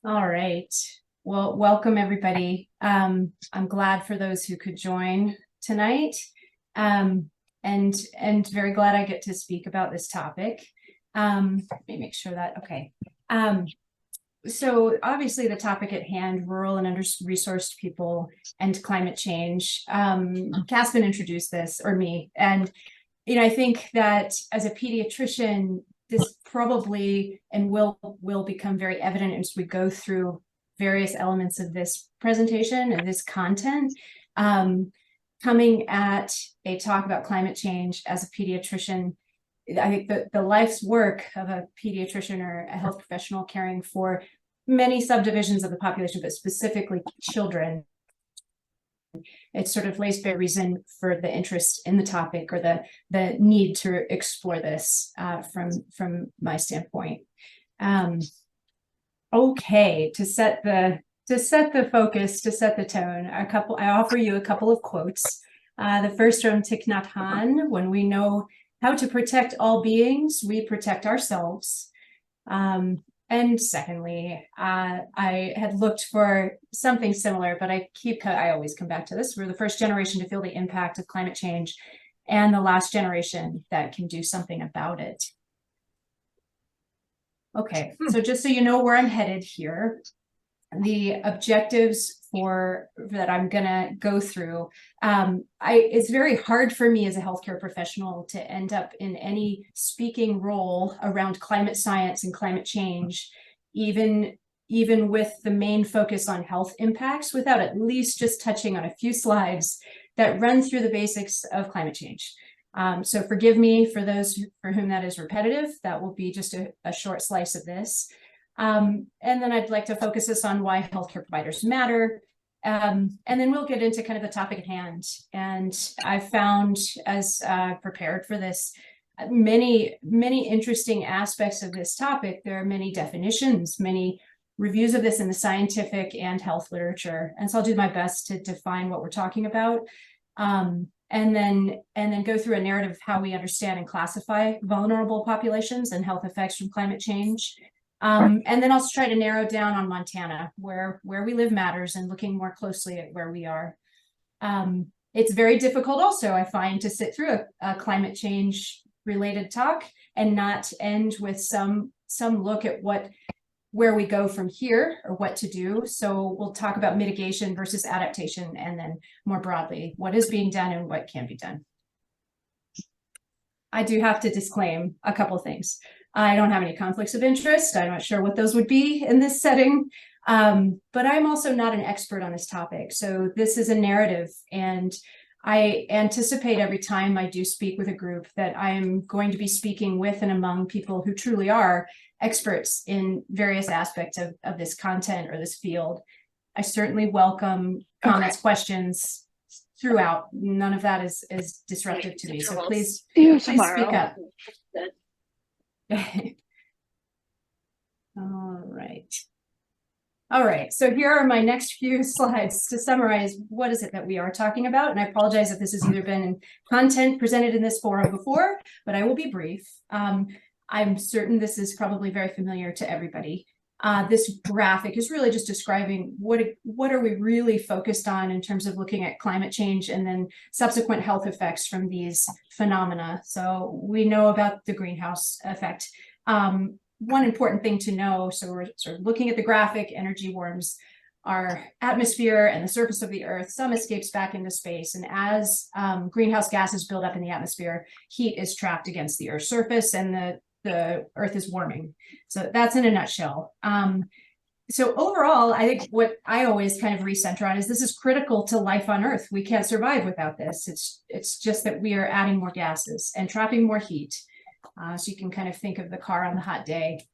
All right. Well, welcome everybody. I'm glad for those who could join tonight, and very glad I get to speak about this topic. Let me make sure that okay. So obviously the topic at hand, rural and under-resourced people and climate change. Caspin introduced this, or me, and I think that as a pediatrician, this probably and will become very evident as we go through various elements of this presentation and this content. Coming at a talk about climate change as a pediatrician, I think the life's work of a pediatrician or a health professional caring for many subdivisions of the population, but specifically children, it sort of lays bare reason for the interest in the topic or the need to explore this from my standpoint. Okay, to set the focus, to set the tone, I offer you a couple of quotes. The first from Thich Nhat Hanh: "When we know how to protect all beings, we protect ourselves." And secondly, I had looked for something similar, but I always come back to this. We're the first generation to feel the impact of climate change and the last generation that can do something about it. Okay, so just so you know where I'm headed here, the objectives that I'm gonna go through. It's very hard for me as a healthcare professional to end up in any speaking role around climate science and climate change, even with the main focus on health impacts, without at least just touching on a few slides that run through the basics of climate change. So forgive me for those for whom that is repetitive. That will be just a short slice of this. And then I'd like to focus this on why healthcare providers matter. And then we'll get into kind of the topic at hand. And I found, as prepared for this, many interesting aspects of this topic. There are many definitions, many reviews of this in the scientific and health literature. And so I'll do my best to define what we're talking about. And then go through a narrative of how we understand and classify vulnerable populations and health effects from climate change. And then I'll try to narrow down on Montana, where we live matters, and looking more closely at where we are. It's very difficult also, I find, to sit through a climate change related talk and not end with some look at where we go from here or what to do. So we'll talk about mitigation versus adaptation, and then more broadly, what is being done and what can be done. I do have to disclaim a couple of things. I don't have any conflicts of interest. I'm not sure what those would be in this setting, but I'm also not an expert on this topic. So this is a narrative, and I anticipate every time I do speak with a group that I am going to be speaking with and among people who truly are experts in various aspects of this content or this field. I certainly welcome comments, questions throughout. None of that is disruptive to me. So please speak up. All right, so here are my next few slides to summarize what is it that we are talking about. And I apologize if this has either been content presented in this forum before, but I will be brief. I'm certain this is probably very familiar to everybody. This graphic is really just describing what are we really focused on in terms of looking at climate change and then subsequent health effects from these phenomena. So we know about the greenhouse effect. One important thing to know, so we're sort of looking at the graphic, energy warms our atmosphere and the surface of the earth. Some escapes back into space, and as greenhouse gases build up in the atmosphere, heat is trapped against the earth's surface, and the earth is warming. So that's in a nutshell. So overall, I think what I always kind of recenter on is this is critical to life on Earth. We can't survive without this. It's just that we are adding more gases and trapping more heat. So you can kind of think of the car on the hot day.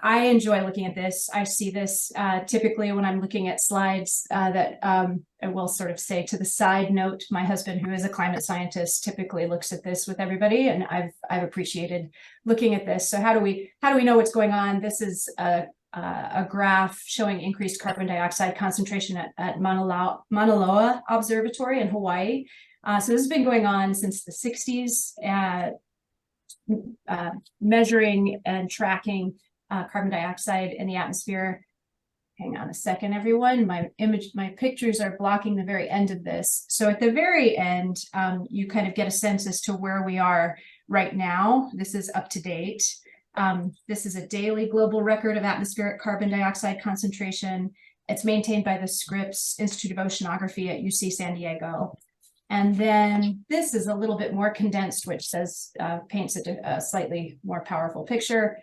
I enjoy looking at this. I see this typically when I'm looking at slides that I will sort of say to the side note, my husband, who is a climate scientist, typically looks at this with everybody, and I've appreciated looking at this. So how do we know what's going on? This is a graph showing increased carbon dioxide concentration at Mauna Loa Observatory in Hawaii. So this has been going on since the 60s, measuring and tracking carbon dioxide in the atmosphere. Hang on a second, everyone. My pictures are blocking the very end of this. So at the very end, you kind of get a sense as to where we are right now. This is up to date. This is a daily global record of atmospheric carbon dioxide concentration. It's maintained by the Scripps Institute of Oceanography at UC San Diego. And then this is a little bit more condensed, which says, paints a slightly more powerful picture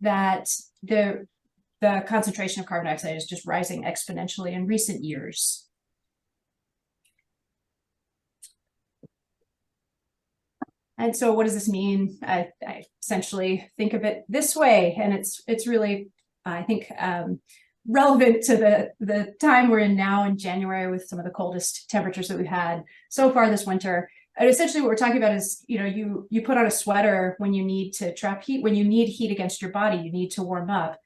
that the concentration of carbon dioxide is just rising exponentially in recent years. And so what does this mean? I essentially think of it this way, and it's really, I think, relevant to the time we're in now in January with some of the coldest temperatures that we've had so far this winter. And essentially what we're talking about is, you put on a sweater when you need to trap heat, when you need heat against your body, you need to warm up.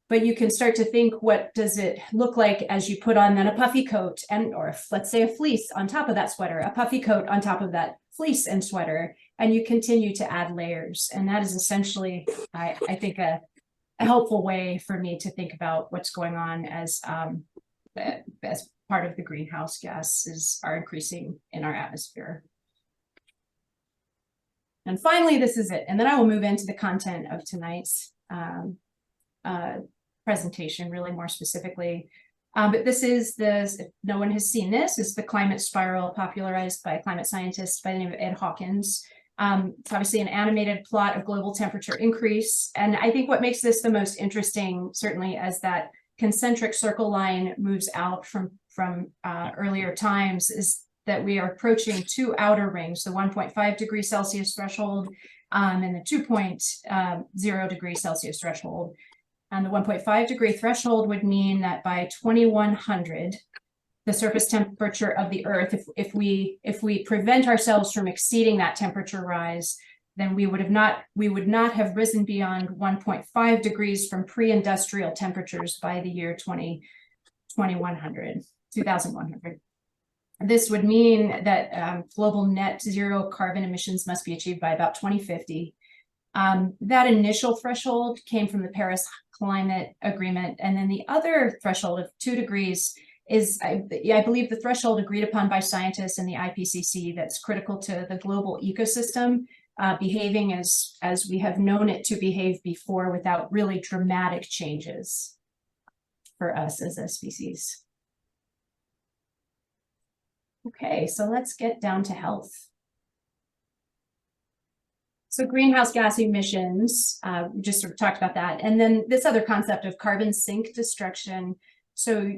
But you can start to think, what does it look like as you put on then a puffy coat or let's say a fleece on top of that sweater, a puffy coat on top of that fleece and sweater, and you continue to add layers. And that is essentially, I think, a helpful way for me to think about what's going on as part of the greenhouse gases are increasing in our atmosphere. And finally, this is it. And then I will move into the content of tonight's presentation, really more specifically. But this is if no one has seen this, is the climate spiral popularized by a climate scientist by the name of Ed Hawkins. It's obviously an animated plot of global temperature increase. And I think what makes this the most interesting, certainly as that concentric circle line moves out from earlier times, is that we are approaching two outer rings, the 1.5 degrees Celsius threshold and the 2.0 degrees Celsius threshold. And the 1.5 degree threshold would mean that by 2100, the surface temperature of the Earth, if we prevent ourselves from exceeding that temperature rise, then we would not have risen beyond 1.5 degrees from pre-industrial temperatures by the year 2100. This would mean that global net zero carbon emissions must be achieved by about 2050. That initial threshold came from the Paris Climate Agreement, and then the other threshold of 2 degrees is, I believe, the threshold agreed upon by scientists in the IPCC that's critical to the global ecosystem behaving as we have known it to behave before, without really dramatic changes for us as a species. Okay, so let's get down to health. So greenhouse gas emissions, we just sort of talked about that. And then this other concept of carbon sink destruction. So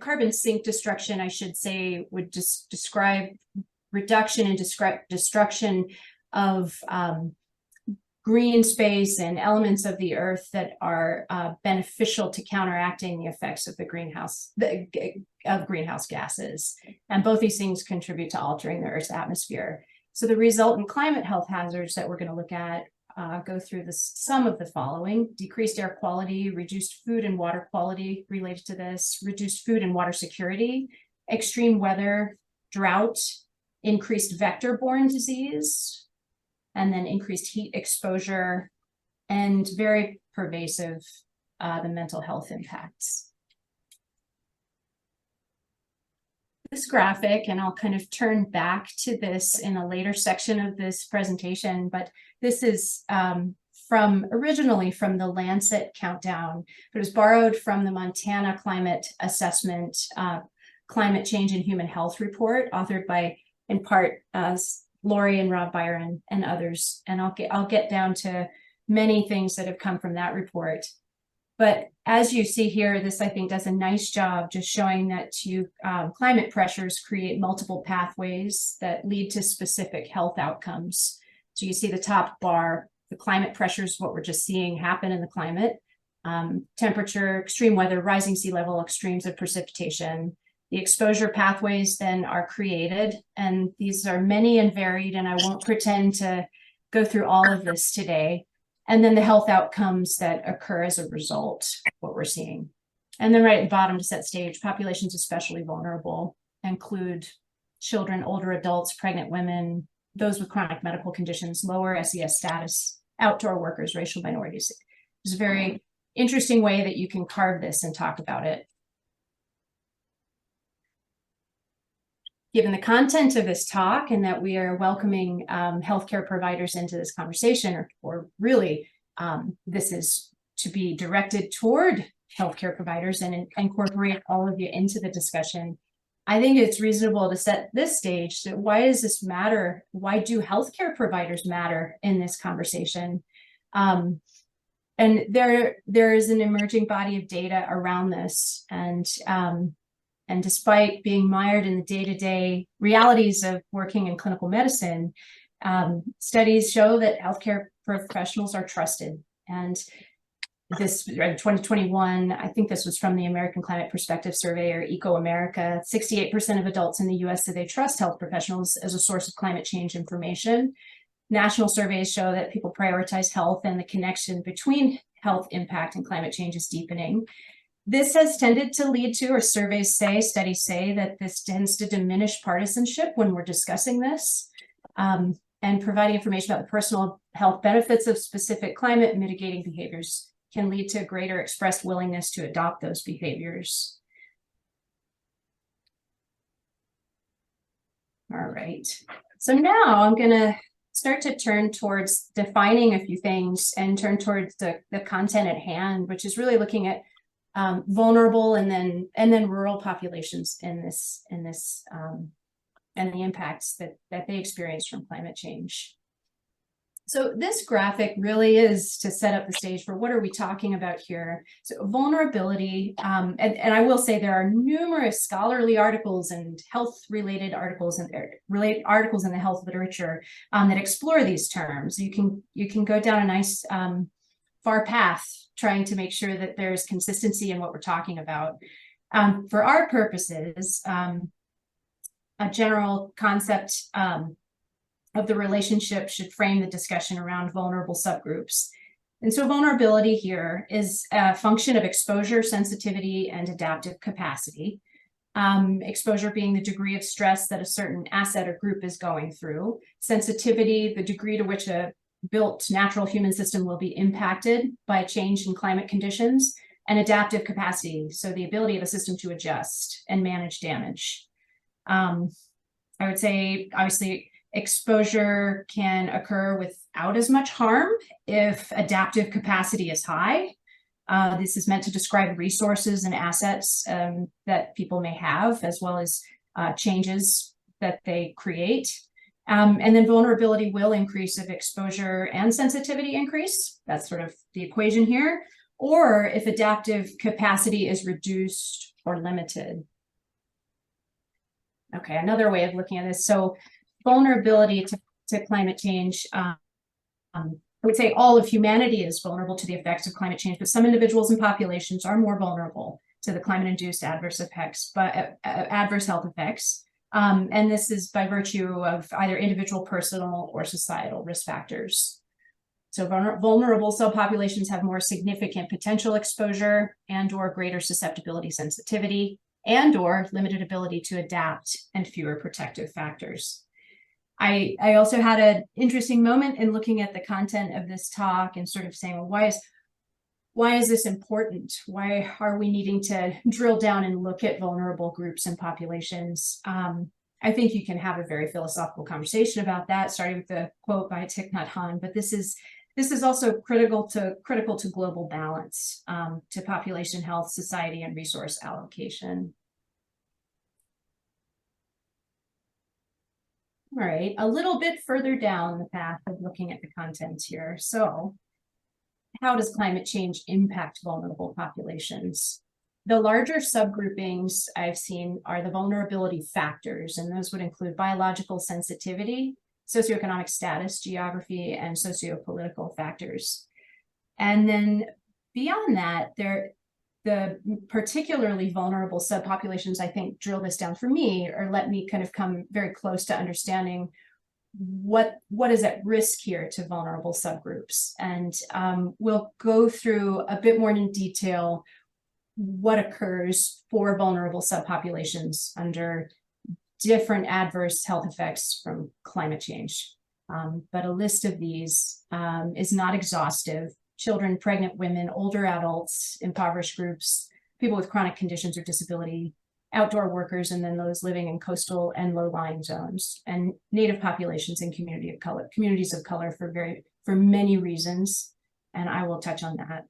carbon sink destruction, I should say, would just describe reduction and destruction of green space and elements of the earth that are beneficial to counteracting the effects of greenhouse gases. And both these things contribute to altering the Earth's atmosphere. So the resultant climate health hazards that we're going to look at go through some of the following: decreased air quality, reduced food and water quality related to this, reduced food and water security, extreme weather, drought, increased vector-borne disease, and then increased heat exposure, and very pervasive, the mental health impacts. This graphic, and I'll kind of turn back to this in a later section of this presentation, but this is originally from the Lancet Countdown. It was borrowed from the Montana Climate Assessment, Climate Change and Human Health Report, authored by, in part, Lori and Rob Byron and others. And I'll get down to many things that have come from that report. But as you see here, this, I think, does a nice job just showing that climate pressures create multiple pathways that lead to specific health outcomes. So you see the top bar, the climate pressures, what we're just seeing happen in the climate, temperature, extreme weather, rising sea level, extremes of precipitation. The exposure pathways then are created, and these are many and varied, and I won't pretend to go through all of this today. And then the health outcomes that occur as a result, what we're seeing. And then right at the bottom, to set stage, populations especially vulnerable include children, older adults, pregnant women, those with chronic medical conditions, lower SES status, outdoor workers, racial minorities, It's a very interesting way that you can carve this and talk about it. Given the content of this talk and that we are welcoming healthcare providers into this conversation, or really this is to be directed toward healthcare providers and incorporate all of you into the discussion, I think it's reasonable to set this stage. So why does this matter? Why do healthcare providers matter in this conversation? And there is an emerging body of data around this, and despite being mired in the day-to-day realities of working in clinical medicine, studies show that healthcare professionals are trusted. And this 2021, I think this was from the American Climate Perspective Survey, or Eco America, 68% of adults in the US say they trust health professionals as a source of climate change information. National surveys show that people prioritize health, and the connection between health impact and climate change is deepening. This has tended to lead to, or studies say that this tends to diminish partisanship when we're discussing this, and providing information about the personal health benefits of specific climate mitigating behaviors can lead to greater expressed willingness to adopt those behaviors. All right, so now I'm gonna start to turn towards defining a few things and turn towards the content at hand, which is really looking at vulnerable and then rural populations in this and the impacts that they experience from climate change. So this graphic really is to set up the stage for what are we talking about here. So vulnerability, and I will say there are numerous scholarly articles and health-related articles and articles in the health literature that explore these terms. You can go down a nice far path trying to make sure that there's consistency in what we're talking about. For our purposes, a general concept of the relationship should frame the discussion around vulnerable subgroups. And so vulnerability here is a function of exposure, sensitivity, and adaptive capacity. Exposure being the degree of stress that a certain asset or group is going through. Sensitivity, the degree to which a built natural human system will be impacted by a change in climate conditions. And adaptive capacity, so the ability of a system to adjust and manage damage. I would say, obviously, exposure can occur without as much harm if adaptive capacity is high. This is meant to describe resources and assets that people may have, as well as changes that they create. And then vulnerability will increase if exposure and sensitivity increase. That's sort of the equation here. Or if adaptive capacity is reduced or limited. Okay, another way of looking at this. So vulnerability to climate change, I would say all of humanity is vulnerable to the effects of climate change, but some individuals and populations are more vulnerable to the climate-induced adverse effects, but adverse health effects. And this is by virtue of either individual, personal, or societal risk factors. So vulnerable subpopulations have more significant potential exposure and or greater susceptibility sensitivity and or limited ability to adapt and fewer protective factors. I also had an interesting moment in looking at the content of this talk and sort of saying, well, why is this important? Why are we needing to drill down and look at vulnerable groups and populations? I think you can have a very philosophical conversation about that, starting with the quote by Thich Nhat Hanh, but this is also critical to global balance, to population health, society, and resource allocation. All right, a little bit further down the path of looking at the content here. So how does climate change impact vulnerable populations? The larger subgroupings I've seen are the vulnerability factors, and those would include biological sensitivity, socioeconomic status, geography, and sociopolitical factors. And then beyond that, the particularly vulnerable subpopulations, I think, drill this down for me, or let me kind of come very close to understanding what is at risk here to vulnerable subgroups. And we'll go through a bit more in detail what occurs for vulnerable subpopulations under different adverse health effects from climate change. But a list of these is not exhaustive, children, pregnant women, older adults, impoverished groups, people with chronic conditions or disability, outdoor workers, and then those living in coastal and low-lying zones, and Native populations and communities of color for many reasons, and I will touch on that.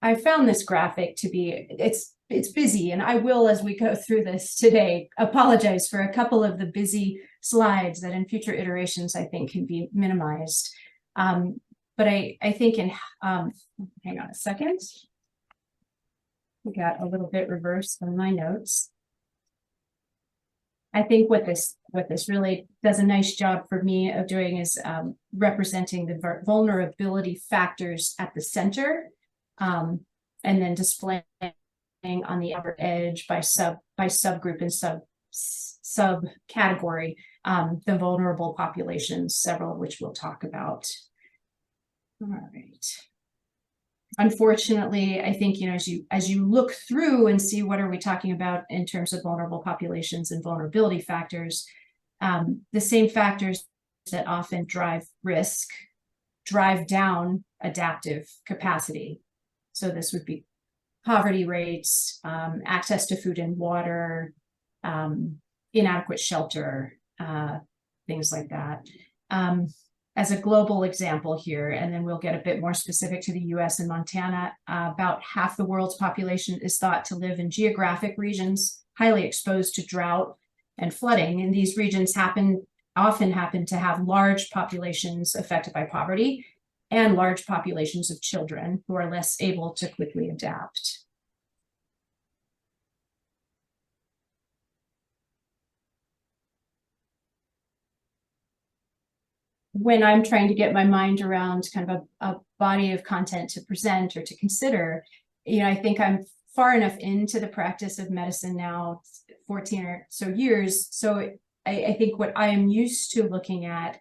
I found this graphic to be, it's busy, and I will, as we go through this today, apologize for a couple of the busy slides that in future iterations I think can be minimized. But I think hang on a second. We got a little bit reversed on my notes. I think what this really does a nice job for me of doing is representing the vulnerability factors at the center, and then displaying on the upper edge by subgroup and subcategory the vulnerable populations, several of which we'll talk about. All right. Unfortunately, I think, as you look through and see what are we talking about in terms of vulnerable populations and vulnerability factors, the same factors that often drive risk drive down adaptive capacity. So this would be poverty rates, access to food and water, inadequate shelter, things like that. As a global example here, and then we'll get a bit more specific to the US and Montana, about half the world's population is thought to live in geographic regions highly exposed to drought and flooding. And these regions often happen to have large populations affected by poverty and large populations of children who are less able to quickly adapt. When I'm trying to get my mind around kind of a body of content to present or to consider, I think I'm far enough into the practice of medicine now, 14 or so years. So I think what I am used to looking at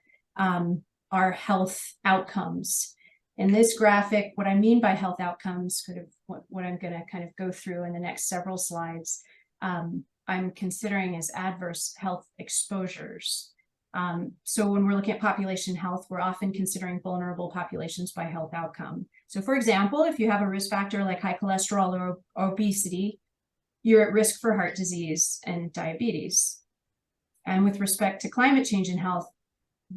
are health outcomes. In this graphic, what I mean by health outcomes, kind of what I'm going to kind of go through in the next several slides, I'm considering as adverse health exposures. So when we're looking at population health, we're often considering vulnerable populations by health outcome. So for example, if you have a risk factor like high cholesterol or obesity, you're at risk for heart disease and diabetes. And with respect to climate change and health,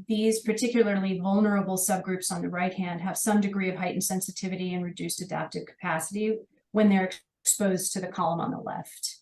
these particularly vulnerable subgroups on the right hand have some degree of heightened sensitivity and reduced adaptive capacity when they're exposed to the column on the left.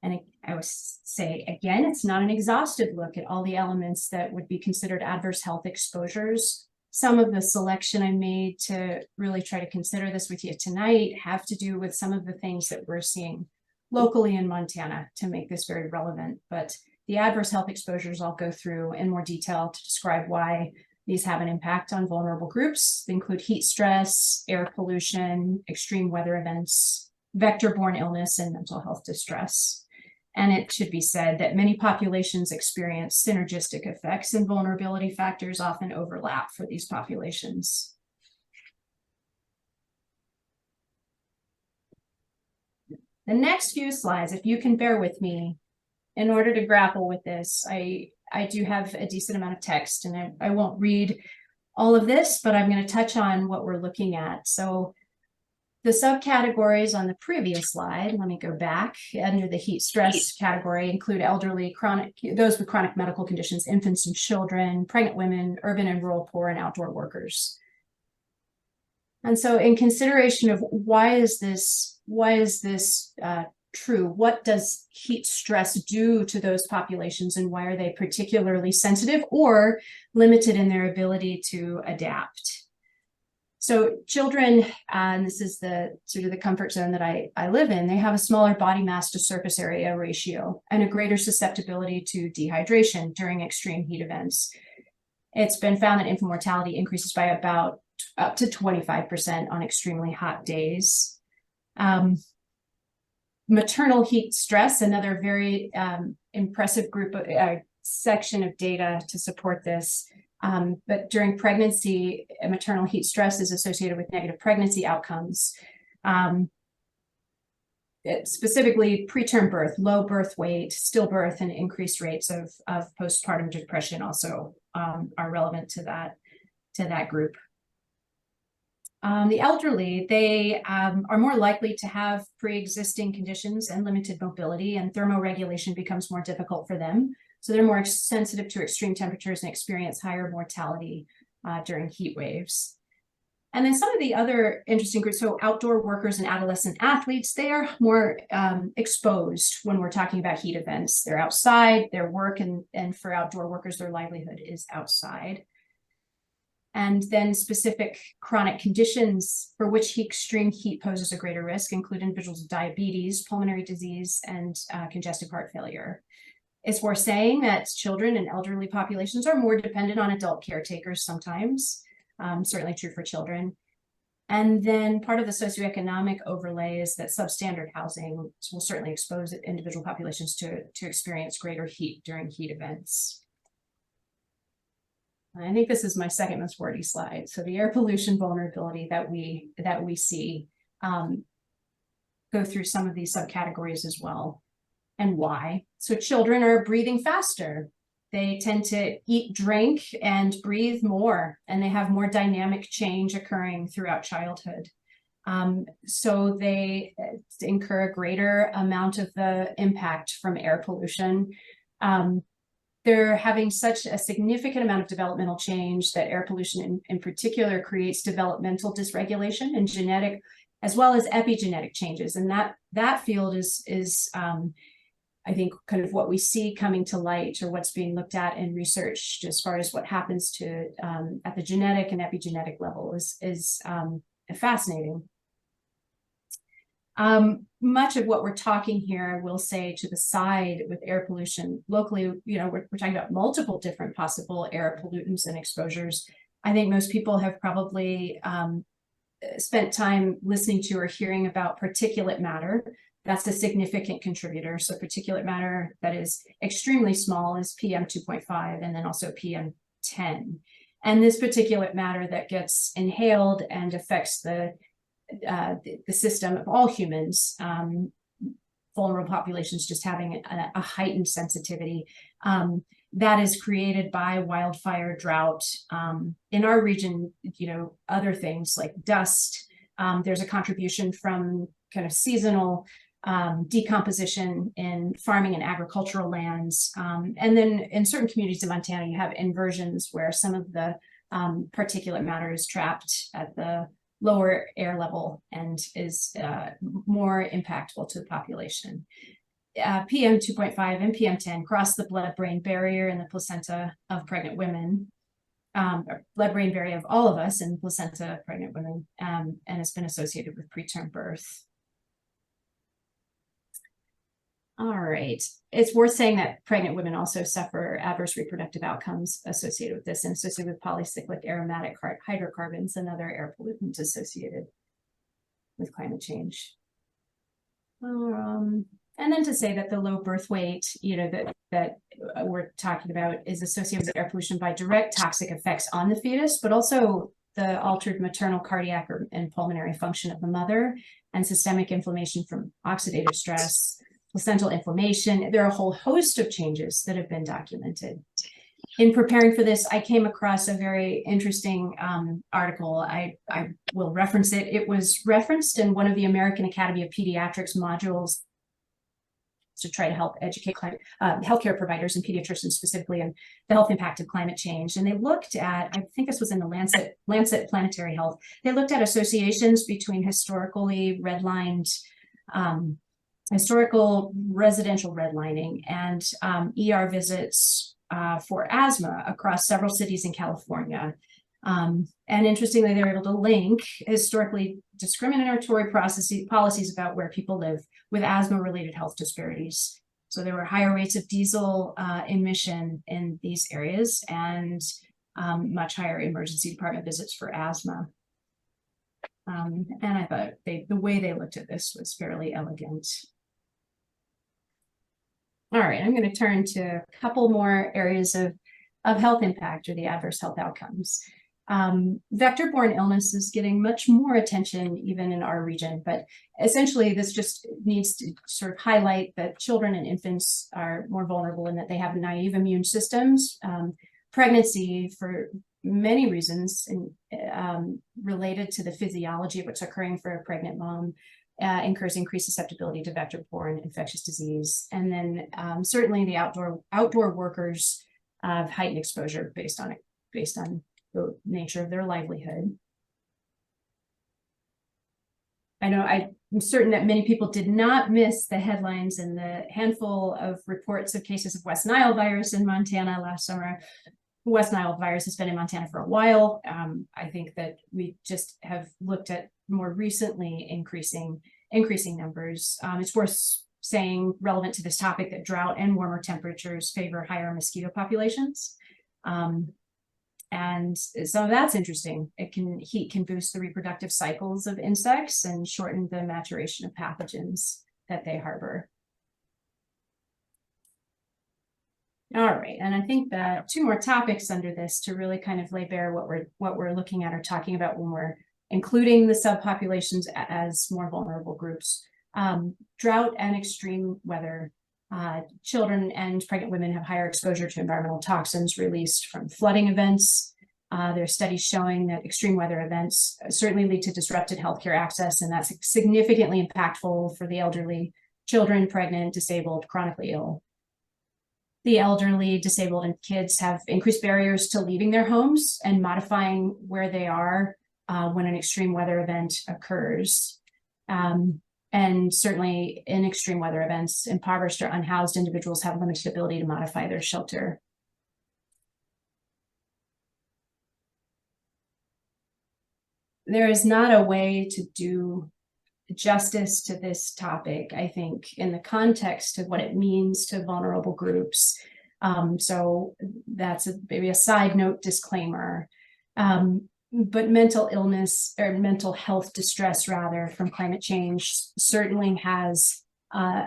And I would say, again, it's not an exhaustive look at all the elements that would be considered adverse health exposures. Some of the selection I made to really try to consider this with you tonight have to do with some of the things that we're seeing locally in Montana to make this very relevant. But the adverse health exposures I'll go through in more detail to describe why these have an impact on vulnerable groups. They include heat stress, air pollution, extreme weather events, vector-borne illness, and mental health distress. And it should be said that many populations experience synergistic effects, and vulnerability factors often overlap for these populations. The next few slides, if you can bear with me, in order to grapple with this, I do have a decent amount of text, and I won't read all of this, but I'm going to touch on what we're looking at. So the subcategories on the previous slide, let me go back, under the heat stress category include elderly, those with chronic medical conditions, infants and children, pregnant women, urban and rural poor, and outdoor workers. And so in consideration of why is this true? What does heat stress do to those populations, and why are they particularly sensitive or limited in their ability to adapt? So children, and this is the sort of the comfort zone that I live in, they have a smaller body mass to surface area ratio and a greater susceptibility to dehydration during extreme heat events. It's been found that infant mortality increases by about up to 25% on extremely hot days. Maternal heat stress, another very impressive group of section of data to support this. But during pregnancy, maternal heat stress is associated with negative pregnancy outcomes. specifically preterm birth, low birth weight, stillbirth, and increased rates of postpartum depression also are relevant to that group. The elderly, they are more likely to have pre-existing conditions and limited mobility, and thermoregulation becomes more difficult for them. So they're more sensitive to extreme temperatures and experience higher mortality during heat waves. And then some of the other interesting groups, so outdoor workers and adolescent athletes, they are more exposed when we're talking about heat events. They're outside, their work, and for outdoor workers, their livelihood is outside. And then specific chronic conditions for which extreme heat poses a greater risk include individuals with diabetes, pulmonary disease, and congestive heart failure. It's worth saying that children and elderly populations are more dependent on adult caretakers sometimes, certainly true for children. And then part of the socioeconomic overlay is that substandard housing will certainly expose individual populations to experience greater heat during heat events. I think this is my second most wordy slide. So the air pollution vulnerability that we see, go through some of these subcategories as well, and why. So children are breathing faster. They tend to eat, drink, and breathe more, and they have more dynamic change occurring throughout childhood. So they incur a greater amount of the impact from air pollution. They're having such a significant amount of developmental change that air pollution in particular creates developmental dysregulation and genetic as well as epigenetic changes. And that field is I think kind of what we see coming to light, or what's being looked at in research as far as what happens to at the genetic and epigenetic level is fascinating. Much of what we're talking here, I will say, to the side with air pollution locally, we're talking about multiple different possible air pollutants and exposures. I think most people have probably spent time listening to or hearing about particulate matter. That's a significant contributor. So particulate matter that is extremely small is PM 2.5, and then also PM 10. And this particulate matter that gets inhaled and affects the system of all humans, vulnerable populations just having a heightened sensitivity, that is created by wildfire, drought. In our region, other things like dust. There's a contribution from kind of seasonal decomposition in farming and agricultural lands. And then in certain communities in Montana, you have inversions where some of the particulate matter is trapped at the lower air level and is more impactful to the population. PM 2.5 and PM 10 cross the blood-brain barrier in the placenta of pregnant women, or blood-brain barrier of all of us in the placenta of pregnant women, and has been associated with preterm birth. All right. It's worth saying that pregnant women also suffer adverse reproductive outcomes associated with this, and associated with polycyclic aromatic hydrocarbons and other air pollutants associated with climate change. And then to say that the low birth weight, that we're talking about is associated with air pollution by direct toxic effects on the fetus, but also the altered maternal cardiac and pulmonary function of the mother, and systemic inflammation from oxidative stress, placental inflammation. There are a whole host of changes that have been documented. In preparing for this, I came across a very interesting article. I will reference it. It was referenced in one of the American Academy of Pediatrics modules to try to help educate healthcare providers and pediatricians specifically on the health impact of climate change. And they looked at, I think this was in the Lancet Planetary Health, they looked at associations between historically redlined historical residential redlining and ER visits for asthma across several cities in California. And interestingly, they were able to link historically discriminatory policies about where people live with asthma-related health disparities. So there were higher rates of diesel emission in these areas, and much higher emergency department visits for asthma. And I thought the way they looked at this was fairly elegant. All right, I'm going to turn to a couple more areas of health impact, or the adverse health outcomes. Vector-borne illness is getting much more attention even in our region, but essentially this just needs to sort of highlight that children and infants are more vulnerable in that they have naive immune systems. Pregnancy, for many reasons related to the physiology of what's occurring for a pregnant mom, incurs increased susceptibility to vector-borne infectious disease. And then certainly the outdoor workers have heightened exposure based on the nature of their livelihood. I know I'm certain that many people did not miss the headlines and the handful of reports of cases of West Nile virus in Montana last summer. West Nile virus has been in Montana for a while. I think that we just have looked at more recently increasing numbers. It's worth saying, relevant to this topic, that drought and warmer temperatures favor higher mosquito populations. And so that's interesting. Heat can boost the reproductive cycles of insects and shorten the maturation of pathogens that they harbor. All right, and I think that two more topics under this to really kind of lay bare what we're looking at or talking about when we're including the subpopulations as more vulnerable groups. Drought and extreme weather. Children and pregnant women have higher exposure to environmental toxins released from flooding events. There are studies showing that extreme weather events certainly lead to disrupted healthcare access, and that's significantly impactful for the elderly, children, pregnant, disabled, chronically ill. The elderly, disabled, and kids have increased barriers to leaving their homes and modifying where they are when an extreme weather event occurs. And certainly in extreme weather events, impoverished or unhoused individuals have limited ability to modify their shelter. There is not a way to do justice to this topic, I think, in the context of what it means to vulnerable groups. So that's maybe a side note disclaimer. But mental illness, or mental health distress rather, from climate change certainly has a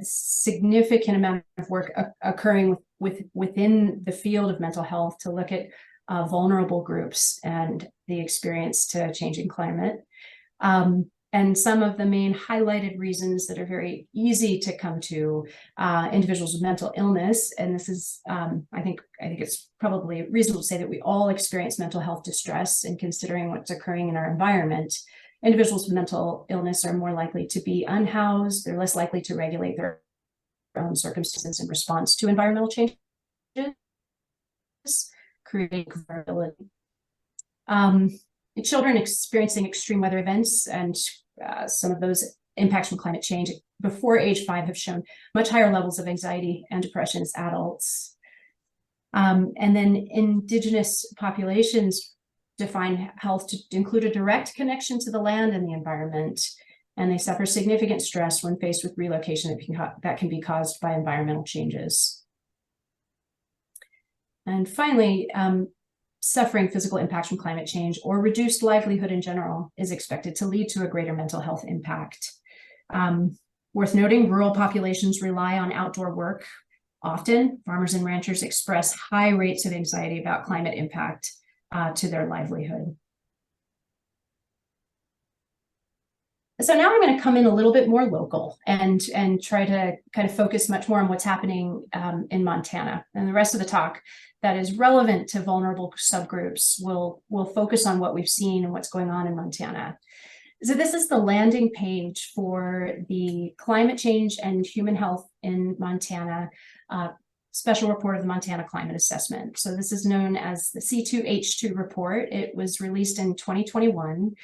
significant amount of work occurring within the field of mental health to look at vulnerable groups and the experience to changing climate. And some of the main highlighted reasons that are very easy to come to individuals with mental illness, and this is, I think it's probably reasonable to say that we all experience mental health distress in considering what's occurring in our environment. Individuals with mental illness are more likely to be unhoused. They're less likely to regulate their own circumstances in response to environmental changes, creating vulnerability. Children experiencing extreme weather events and some of those impacts from climate change before age 5 have shown much higher levels of anxiety and depression as adults. And then Indigenous populations define health to include a direct connection to the land and the environment, and they suffer significant stress when faced with relocation that can be caused by environmental changes. And finally, suffering physical impacts from climate change or reduced livelihood in general is expected to lead to a greater mental health impact. Worth noting, rural populations rely on outdoor work. Often, farmers and ranchers express high rates of anxiety about climate impact to their livelihood. So now I'm going to come in a little bit more local and try to kind of focus much more on what's happening in Montana. And the rest of the talk that is relevant to vulnerable subgroups will focus on what we've seen and what's going on in Montana. So this is the landing page for the Climate Change and Human Health in Montana Special Report of the Montana Climate Assessment. So this is known as the C2H2 report. It was released in 2021.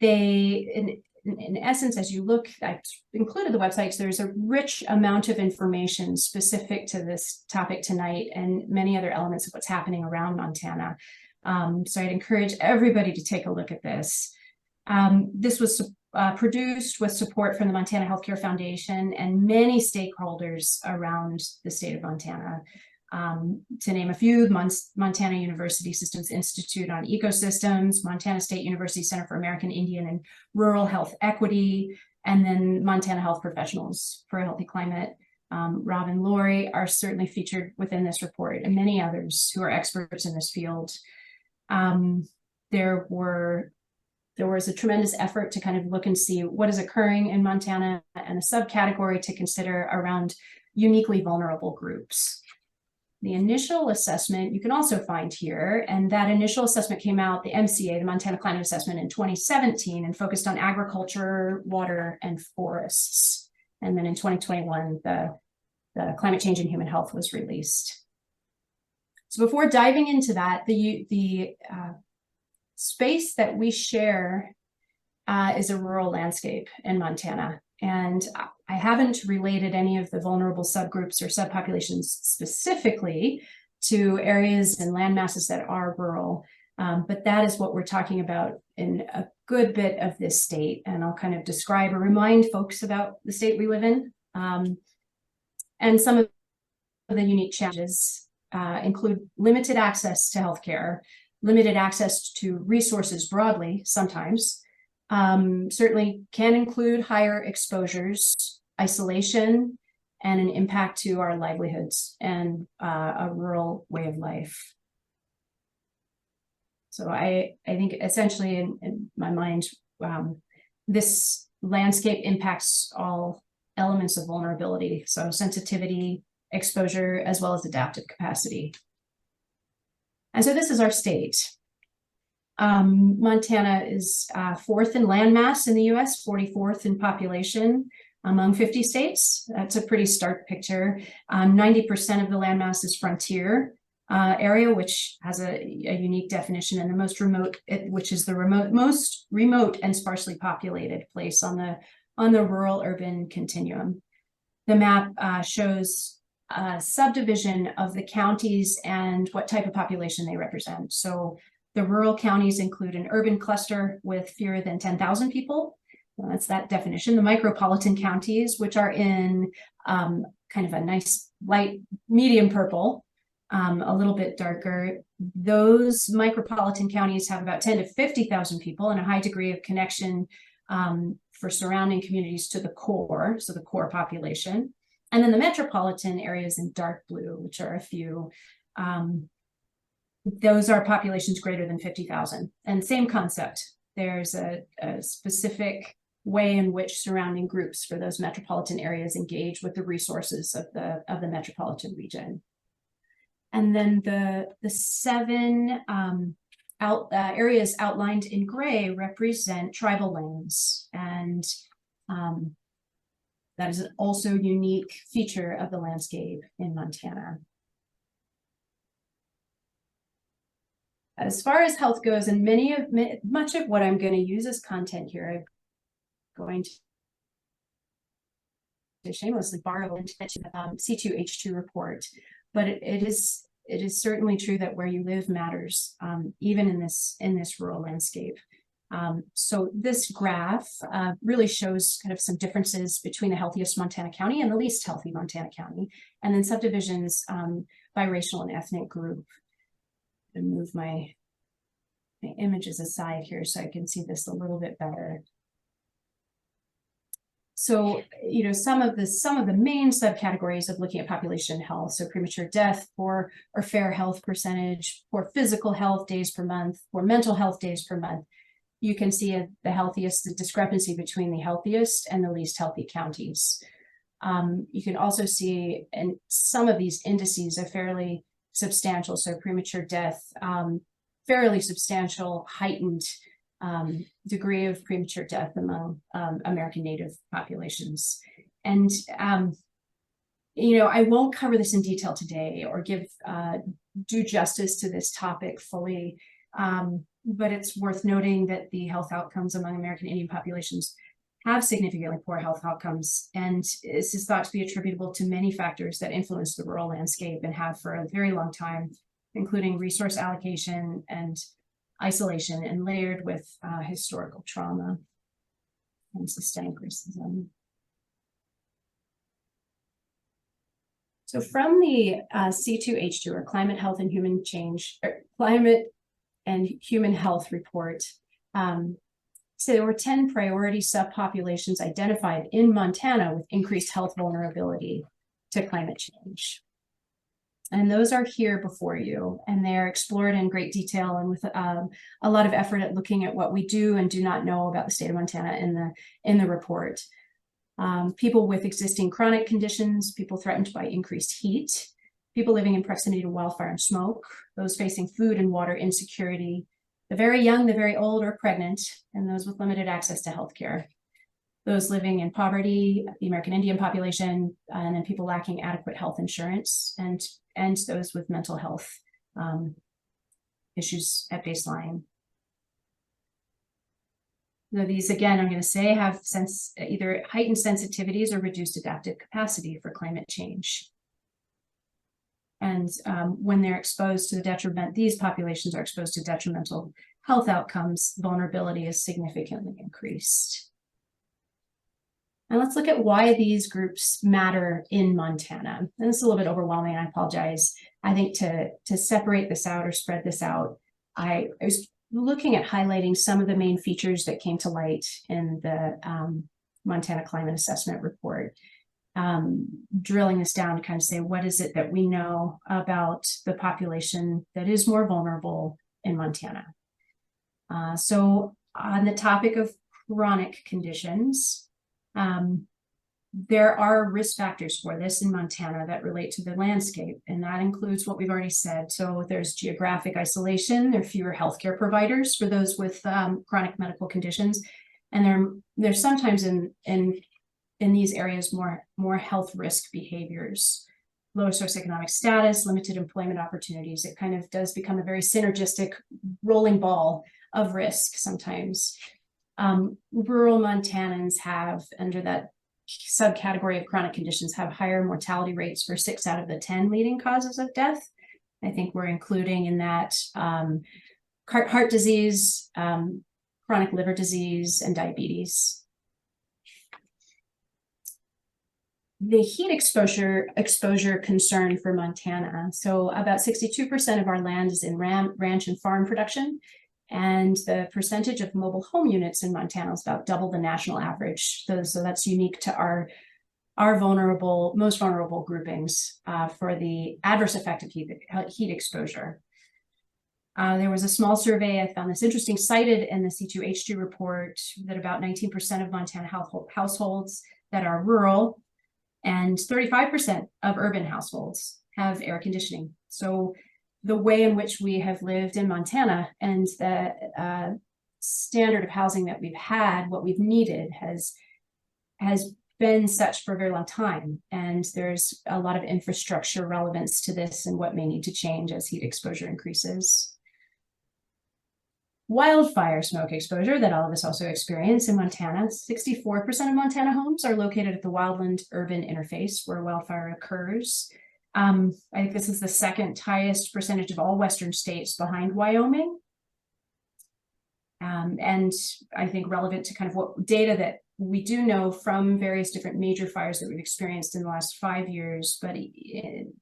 In essence, as you look, I've included the websites, there's a rich amount of information specific to this topic tonight and many other elements of what's happening around Montana. So I'd encourage everybody to take a look at this. This was produced with support from the Montana Healthcare Foundation and many stakeholders around the state of Montana. To name a few, Montana University Systems Institute on Ecosystems, Montana State University Center for American Indian and Rural Health Equity, and then Montana Health Professionals for a Healthy Climate, Rob and Lori are certainly featured within this report, and many others who are experts in this field. There was a tremendous effort to kind of look and see what is occurring in Montana, and a subcategory to consider around uniquely vulnerable groups. The initial assessment you can also find here, and that initial assessment came out, the MCA, the Montana Climate Assessment, in 2017, and focused on agriculture, water, and forests. And then in 2021, the Climate Change and Human Health was released. So before diving into that, the space that we share is a rural landscape in Montana. And I haven't related any of the vulnerable subgroups or subpopulations specifically to areas and land masses that are rural, but that is what we're talking about in a good bit of this state. And I'll kind of describe or remind folks about the state we live in. And some of the unique challenges include limited access to healthcare, limited access to resources broadly sometimes, certainly can include higher exposures, isolation, and an impact to our livelihoods and a rural way of life. So I think essentially in my mind, this landscape impacts all elements of vulnerability. So sensitivity, exposure, as well as adaptive capacity. And so this is our state. Montana is 4th in landmass in the US, 44th in population among 50 states. That's a pretty stark picture. 90% of the landmass is frontier area, which has a unique definition, and the most remote, which is the most remote and sparsely populated place on the rural-urban continuum. The map shows a subdivision of the counties and what type of population they represent. So the rural counties include an urban cluster with fewer than 10,000 people. Well, that's that definition. The micropolitan counties, which are in kind of a nice light medium purple, a little bit darker. Those micropolitan counties have about 10 to 50,000 people and a high degree of connection for surrounding communities to the core, so the core population. And then the metropolitan areas in dark blue, which are a few. Those are populations greater than 50,000. And same concept. There's a specific way in which surrounding groups for those metropolitan areas engage with the resources of the metropolitan region. And then the 7 areas outlined in gray represent tribal lands, and that is also a unique feature of the landscape in Montana. As far as health goes, and much of what I'm going to use as content here, I'm going to shamelessly borrow into the C2H2 report, but it is certainly true that where you live matters, even in this rural landscape. So this graph really shows kind of some differences between the healthiest Montana county and the least healthy Montana county, and then subdivisions by racial and ethnic group. And move my images aside here so I can see this a little bit better. So, you know, some of the main subcategories of looking at population health, so premature death, poor or fair health percentage, poor physical health days per month, poor mental health days per month, you can see the discrepancy between the healthiest and the least healthy counties. You can also see, and some of these indices are fairly substantial. So premature death, fairly substantial, heightened degree of premature death among American Native populations. And, you know, I won't cover this in detail today or do justice to this topic fully, but it's worth noting that the health outcomes among American Indian populations have significantly poor health outcomes, and this is thought to be attributable to many factors that influence the rural landscape and have for a very long time, including resource allocation and isolation, and layered with historical trauma and systemic racism. So from the C2H2, or Climate, Health, and Human Change, or Climate and Human Health report, so there were 10 priority subpopulations identified in Montana with increased health vulnerability. to climate change. And those are here before you, and they're explored in great detail and with a lot of effort at looking at what we do and do not know about the state of Montana in the report. People with existing chronic conditions, people threatened by increased heat, people living in proximity to wildfire and smoke, those facing food and water insecurity, the very young, the very old or pregnant, and those with limited access to healthcare, those living in poverty, the American Indian population, and then people lacking adequate health insurance, and those with mental health issues at baseline. Now, these, again, I'm going to say, have either heightened sensitivities or reduced adaptive capacity for climate change. And when they're exposed to the detriment, these populations are exposed to detrimental health outcomes, vulnerability is significantly increased. And let's look at why these groups matter in Montana. And this is a little bit overwhelming, and I apologize. I think to separate this out or spread this out, I was looking at highlighting some of the main features that came to light in the Montana Climate Assessment Report. Drilling this down to kind of say, what is it that we know about the population that is more vulnerable in Montana? So on the topic of chronic conditions, there are risk factors for this in Montana that relate to the landscape, and that includes what we've already said. So there's geographic isolation, there are fewer healthcare providers for those with chronic medical conditions, and there's sometimes in these areas more health risk behaviors, lower socioeconomic status, limited employment opportunities. It kind of does become a very synergistic rolling ball of risk sometimes. Rural Montanans have, under that subcategory of chronic conditions, have higher mortality rates for 6 out of the 10 leading causes of death. I think we're including in that heart disease, chronic liver disease, and diabetes. The heat exposure concern for Montana. So about 62% of our land is in ranch and farm production. And the percentage of mobile home units in Montana is about double the national average. So that's unique to our most vulnerable groupings for the adverse effect of heat exposure. There was a small survey, I found this interesting, cited in the C2H2 report, that about 19% of Montana households that are rural and 35% of urban households have air conditioning. So the way in which we have lived in Montana and the standard of housing that we've had, what we've needed, has been such for a very long time. And there's a lot of infrastructure relevance to this and what may need to change as heat exposure increases. Wildfire smoke exposure that all of us also experience in Montana. 64% of Montana homes are located at the wildland-urban interface where wildfire occurs. I think this is the second highest percentage of all Western states, behind Wyoming. And I think relevant to kind of what data that we do know from various different major fires that we've experienced in the last 5 years, but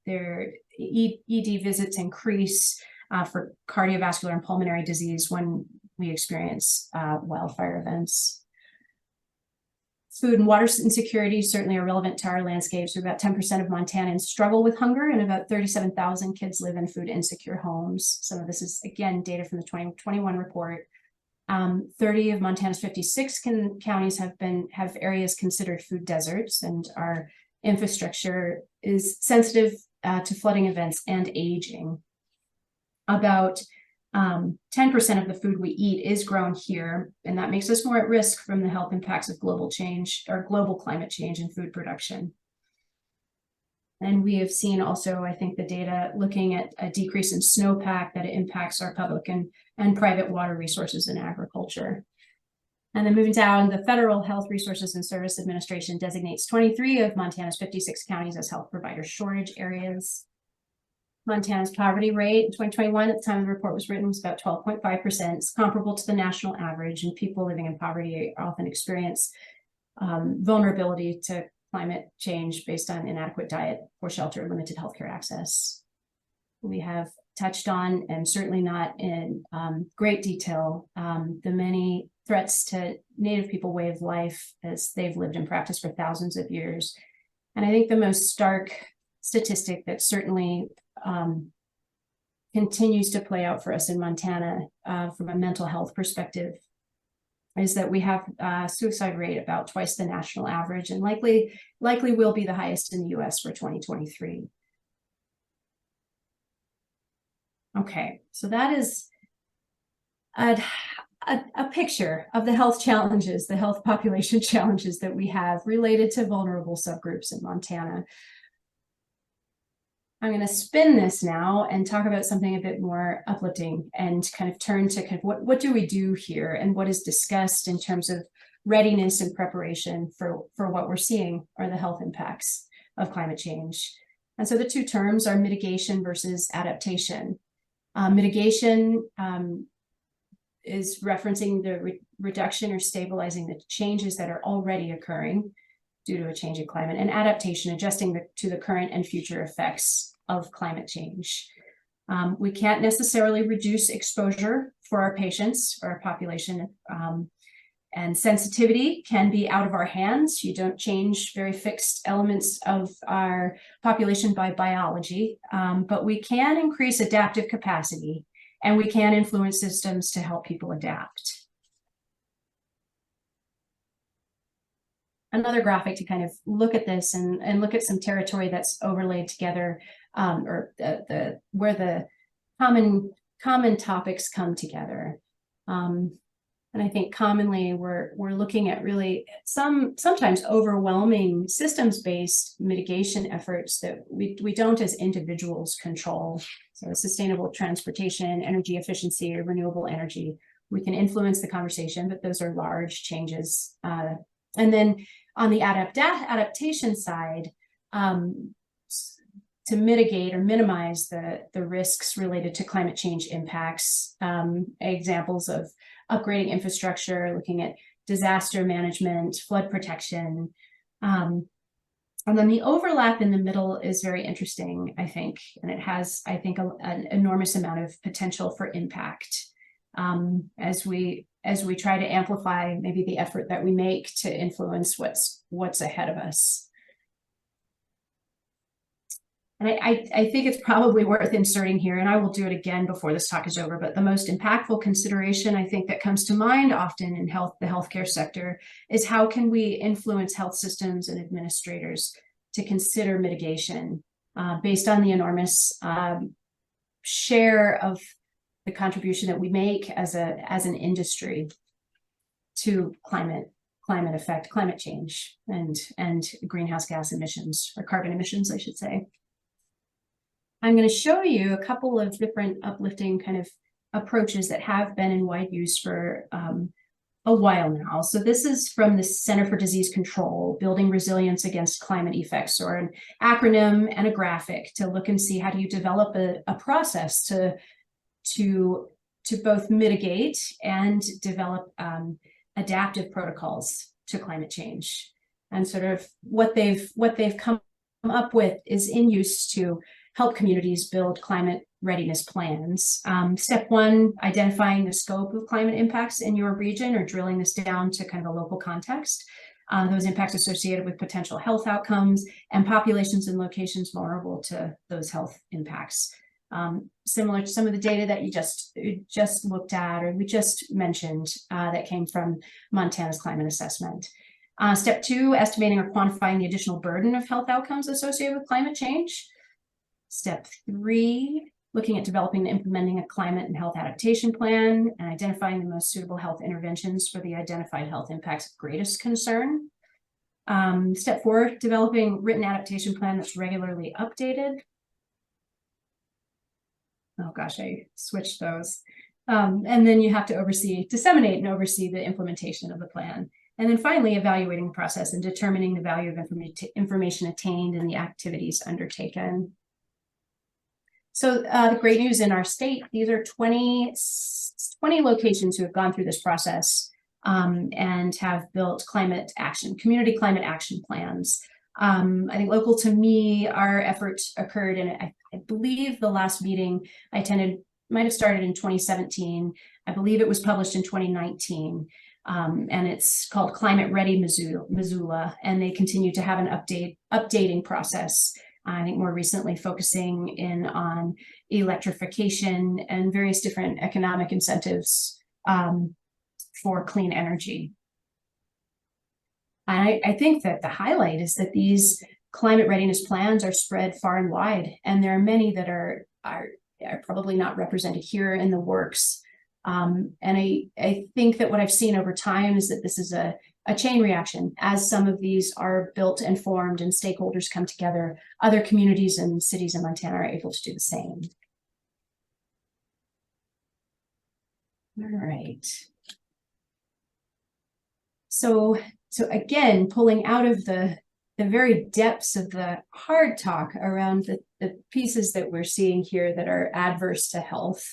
their ED visits increase for cardiovascular and pulmonary disease when we experience wildfire events. Food and water insecurity certainly are relevant to our landscapes. So about 10% of Montanans struggle with hunger, and about 37,000 kids live in food insecure homes. Some of this is, again, data from the 2021 report. 30 of Montana's 56 counties have areas considered food deserts, and our infrastructure is sensitive to flooding events and aging. About 10% of the food we eat is grown here, and that makes us more at risk from the health impacts of global change or global climate change in food production. And we have seen also, I think, the data looking at a decrease in snowpack, that it impacts our public and private water resources in agriculture. And then moving down, the Federal Health Resources and Service Administration designates 23 of Montana's 56 counties as health provider shortage areas. Montana's poverty rate in 2021, at the time the report was written, was about 12.5%. It's comparable to the national average, and people living in poverty often experience vulnerability to climate change based on inadequate diet, poor shelter, limited healthcare access. We have touched on, and certainly not in great detail, the many threats to Native people way of life as they've lived and practiced for thousands of years. And I think the most stark statistic that certainly continues to play out for us in Montana from a mental health perspective is that we have a suicide rate about twice the national average, and likely will be the highest in the US for 2023. Okay, so that is a picture of the health challenges, the health population challenges that we have related to vulnerable subgroups in Montana. I'm going to spin this now and talk about something a bit more uplifting and kind of turn to kind of what do we do here and what is discussed in terms of readiness and preparation for what we're seeing are the health impacts of climate change. And so the two terms are mitigation versus adaptation. Mitigation is referencing the reduction or stabilizing the changes that are already occurring due to a changing climate, and adaptation, adjusting to the current and future effects of climate change. We can't necessarily reduce exposure for our patients or our population, and sensitivity can be out of our hands. You don't change very fixed elements of our population by biology, but we can increase adaptive capacity, and we can influence systems to help people adapt. Another graphic to kind of look at this and look at some territory that's overlaid together, or where the common topics come together. And I think commonly we're looking at really sometimes overwhelming systems-based mitigation efforts that we don't as individuals control. So sustainable transportation, energy efficiency, or renewable energy. We can influence the conversation, but those are large changes. And then on the adaptation side, to mitigate or minimize the risks related to climate change impacts, examples of upgrading infrastructure, looking at disaster management, flood protection. And then the overlap in the middle is very interesting, I think, and it has, I think, an enormous amount of potential for impact as we try to amplify maybe the effort that we make to influence what's ahead of us. And I think it's probably worth inserting here, and I will do it again before this talk is over, but the most impactful consideration I think that comes to mind often in the healthcare sector is how can we influence health systems and administrators to consider mitigation based on the enormous share of the contribution that we make as an industry to climate effect, climate change, and greenhouse gas emissions, or carbon emissions, I should say. I'm going to show you a couple of different uplifting kind of approaches that have been in wide use for a while now. So this is from the Center for Disease Control, Building Resilience Against Climate Effects, or an acronym and a graphic to look and see how do you develop a process to both mitigate and develop adaptive protocols to climate change. And sort of what they've come up with is in use to help communities build climate readiness plans. Step one, identifying the scope of climate impacts in your region, or drilling this down to kind of a local context. Those impacts associated with potential health outcomes and populations and locations vulnerable to those health impacts. Similar to some of the data that you just looked at, or we just mentioned, that came from Montana's climate assessment. Step two, estimating or quantifying the additional burden of health outcomes associated with climate change. Step three, looking at developing and implementing a climate and health adaptation plan and identifying the most suitable health interventions for the identified health impacts of greatest concern. Step four, developing written adaptation plan that's regularly updated. Oh gosh, I switched those. And then you have to disseminate and oversee the implementation of the plan. And then finally, evaluating the process and determining the value of information attained and the activities undertaken. So the great news in our state, these are 20 locations who have gone through this process and have built community climate action plans. I think local to me, our effort occurred in, I believe the last meeting I attended might have started in 2017. I believe it was published in 2019. and it's called Climate Ready Missoula, and they continue to have an updating process. I think more recently focusing in on electrification and various different economic incentives for clean energy. I think that the highlight is that these climate readiness plans are spread far and wide, and there are many that are probably not represented here in the works. And I think that what I've seen over time is that this is a chain reaction. As some of these are built and formed and stakeholders come together, other communities and cities in Montana are able to do the same. All right. So again, pulling out of the very depths of the hard talk around the pieces that we're seeing here that are adverse to health,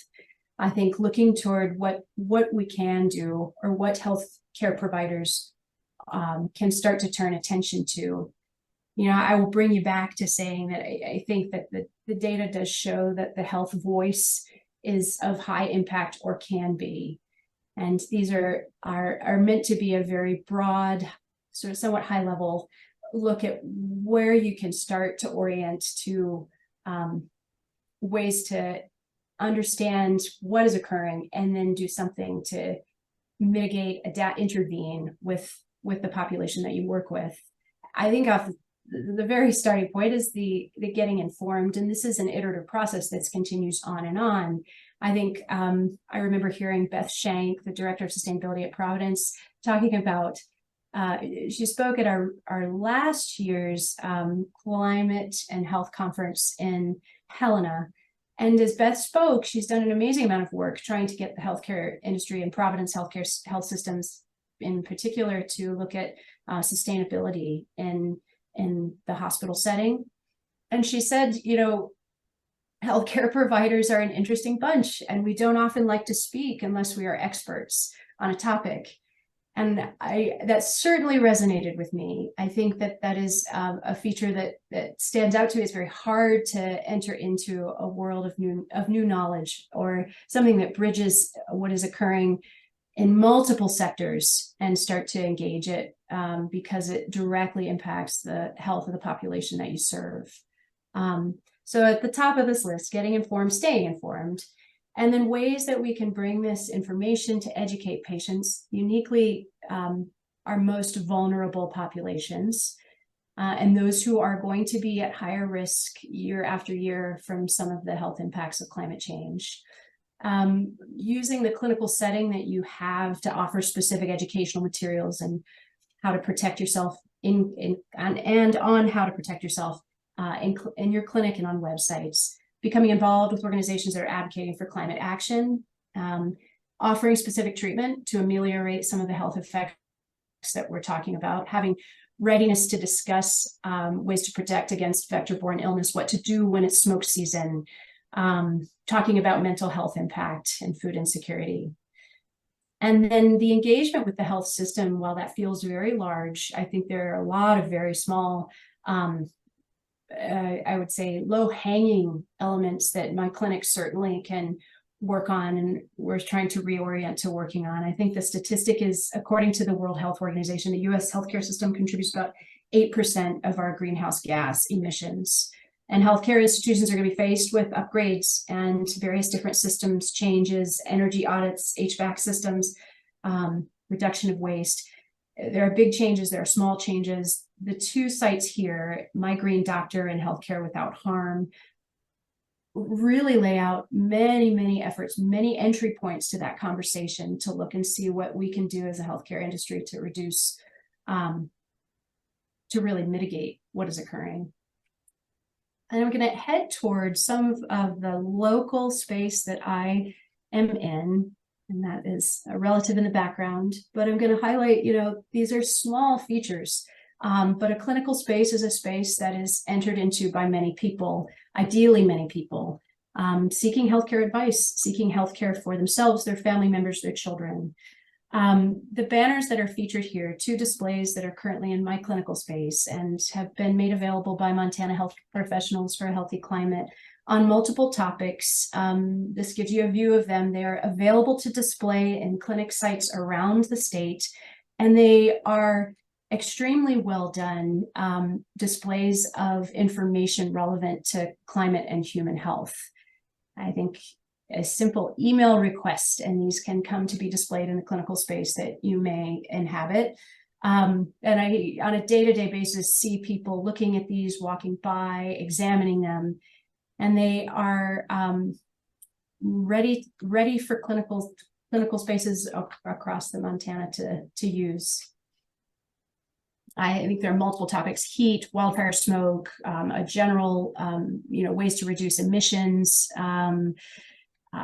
I think looking toward what we can do, or what healthcare providers can start to turn attention to. I will bring you back to saying that I think that the data does show that the health voice is of high impact, or can be. And these are meant to be a very broad, sort of somewhat high level look at where you can start to orient to ways to understand what is occurring, and then do something to mitigate, adapt, intervene with the population that you work with. I think off the very starting point is the getting informed, and this is an iterative process that continues on and on. I think I remember hearing Beth Shank, the director of sustainability at Providence, talking about, she spoke at our last year's climate and health conference in Helena. And as Beth spoke, she's done an amazing amount of work trying to get the healthcare industry and Providence health systems in particular to look at sustainability in the hospital setting. And she said, healthcare providers are an interesting bunch, and we don't often like to speak unless we are experts on a topic. And that certainly resonated with me. I think that is a feature that stands out to me. It's very hard to enter into a world of new knowledge, or something that bridges what is occurring in multiple sectors and start to engage it, because it directly impacts the health of the population that you serve. So at the top of this list, getting informed, staying informed. And then ways that we can bring this information to educate patients, uniquely our most vulnerable populations, and those who are going to be at higher risk year after year from some of the health impacts of climate change. Using the clinical setting that you have to offer specific educational materials and how to protect yourself and on how to protect yourself in your clinic and on websites. Becoming involved with organizations that are advocating for climate action, offering specific treatment to ameliorate some of the health effects that we're talking about, having readiness to discuss ways to protect against vector-borne illness, what to do when it's smoke season, talking about mental health impact and food insecurity. And then the engagement with the health system, while that feels very large, I think there are a lot of very small I would say low-hanging elements that my clinic certainly can work on, and we're trying to reorient to working on. I think the statistic is, according to the World Health Organization, the US healthcare system contributes about 8% of our greenhouse gas emissions. And healthcare institutions are going to be faced with upgrades and various different systems changes, energy audits, HVAC systems, reduction of waste. There are big changes, there are small changes. The two sites here, My Green Doctor and Healthcare Without Harm, really lay out many efforts, many entry points to that conversation to look and see what we can do as a healthcare industry to reduce, to really mitigate what is occurring. And I'm going to head towards some of the local space that I am in, and that is a relative in the background, but I'm going to highlight, these are small features. But a clinical space is a space that is entered into by many people, ideally many people, seeking healthcare advice, seeking healthcare for themselves, their family members, their children. The banners that are featured here, 2 displays that are currently in my clinical space and have been made available by Montana Health Professionals for a Healthy Climate on multiple topics. This gives you a view of them. They are available to display in clinic sites around the state, and they are extremely well done displays of information relevant to climate and human health. I think a simple email request, and these can come to be displayed in the clinical space that you may inhabit. And I, on a day-to-day basis, see people looking at these, walking by, examining them, and they are ready for clinical spaces across the Montana to use. I think there are multiple topics: heat, wildfire smoke, a general, ways to reduce emissions,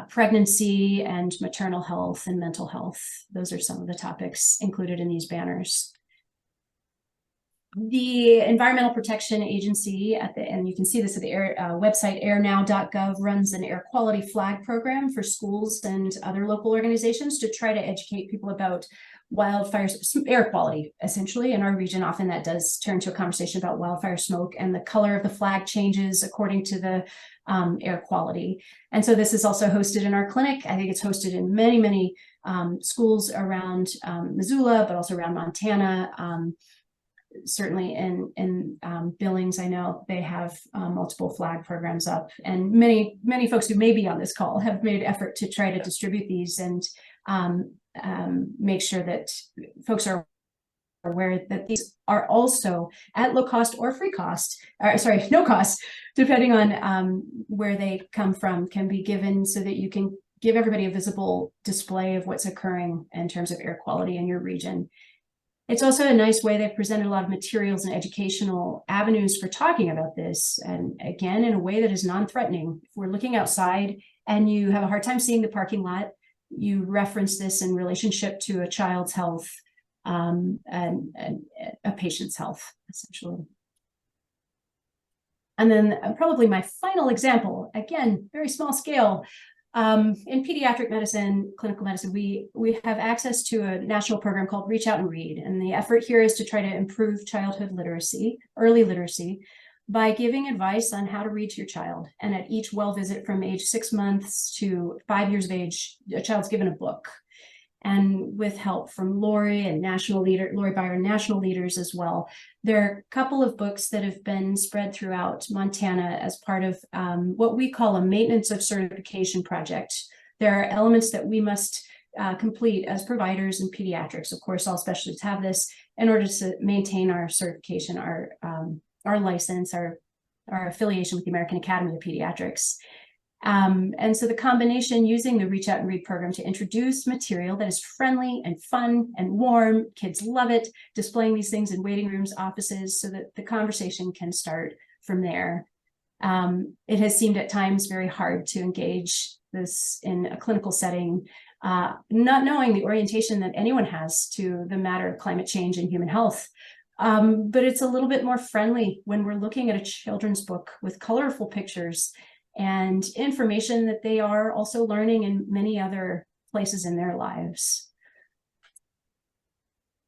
pregnancy and maternal health and mental health. Those are some of the topics included in these banners. The Environmental Protection Agency, and you can see this at the website airnow.gov, runs an air quality flag program for schools and other local organizations to try to educate people about wildfires, air quality, essentially. In our region, often that does turn to a conversation about wildfire smoke, and the color of the flag changes according to the air quality. And so this is also hosted in our clinic. I think it's hosted in many, many schools around Missoula, but also around Montana. Certainly in Billings, I know they have multiple flag programs up, and many folks who may be on this call have made effort to try to distribute these and make sure that folks are aware that these are also at low cost or free cost, no cost, depending on where they come from, can be given so that you can give everybody a visible display of what's occurring in terms of air quality in your region. It's also a nice way. They've presented a lot of materials and educational avenues for talking about this, and again, in a way that is non-threatening. If we're looking outside and you have a hard time seeing the parking lot, you reference this in relationship to a child's health and a patient's health, essentially. And then probably my final example, again, very small scale. In pediatric medicine, clinical medicine, we have access to a national program called Reach Out and Read. And the effort here is to try to improve childhood literacy, early literacy, by giving advice on how to read to your child. And at each well visit from age 6 months to 5 years of age, a child's given a book. And with help from Lori Byron, national leaders as well. There are a couple of books that have been spread throughout Montana as part of what we call a maintenance of certification project. There are elements that we must complete as providers in pediatrics. Of course, all specialties have this in order to maintain our certification, our license, our affiliation with the American Academy of Pediatrics. And so the combination using the Reach Out and Read program to introduce material that is friendly and fun and warm, kids love it, displaying these things in waiting rooms, offices, so that the conversation can start from there. It has seemed at times very hard to engage this in a clinical setting, not knowing the orientation that anyone has to the matter of climate change and human health. But it's a little bit more friendly when we're looking at a children's book with colorful pictures and information that they are also learning in many other places in their lives.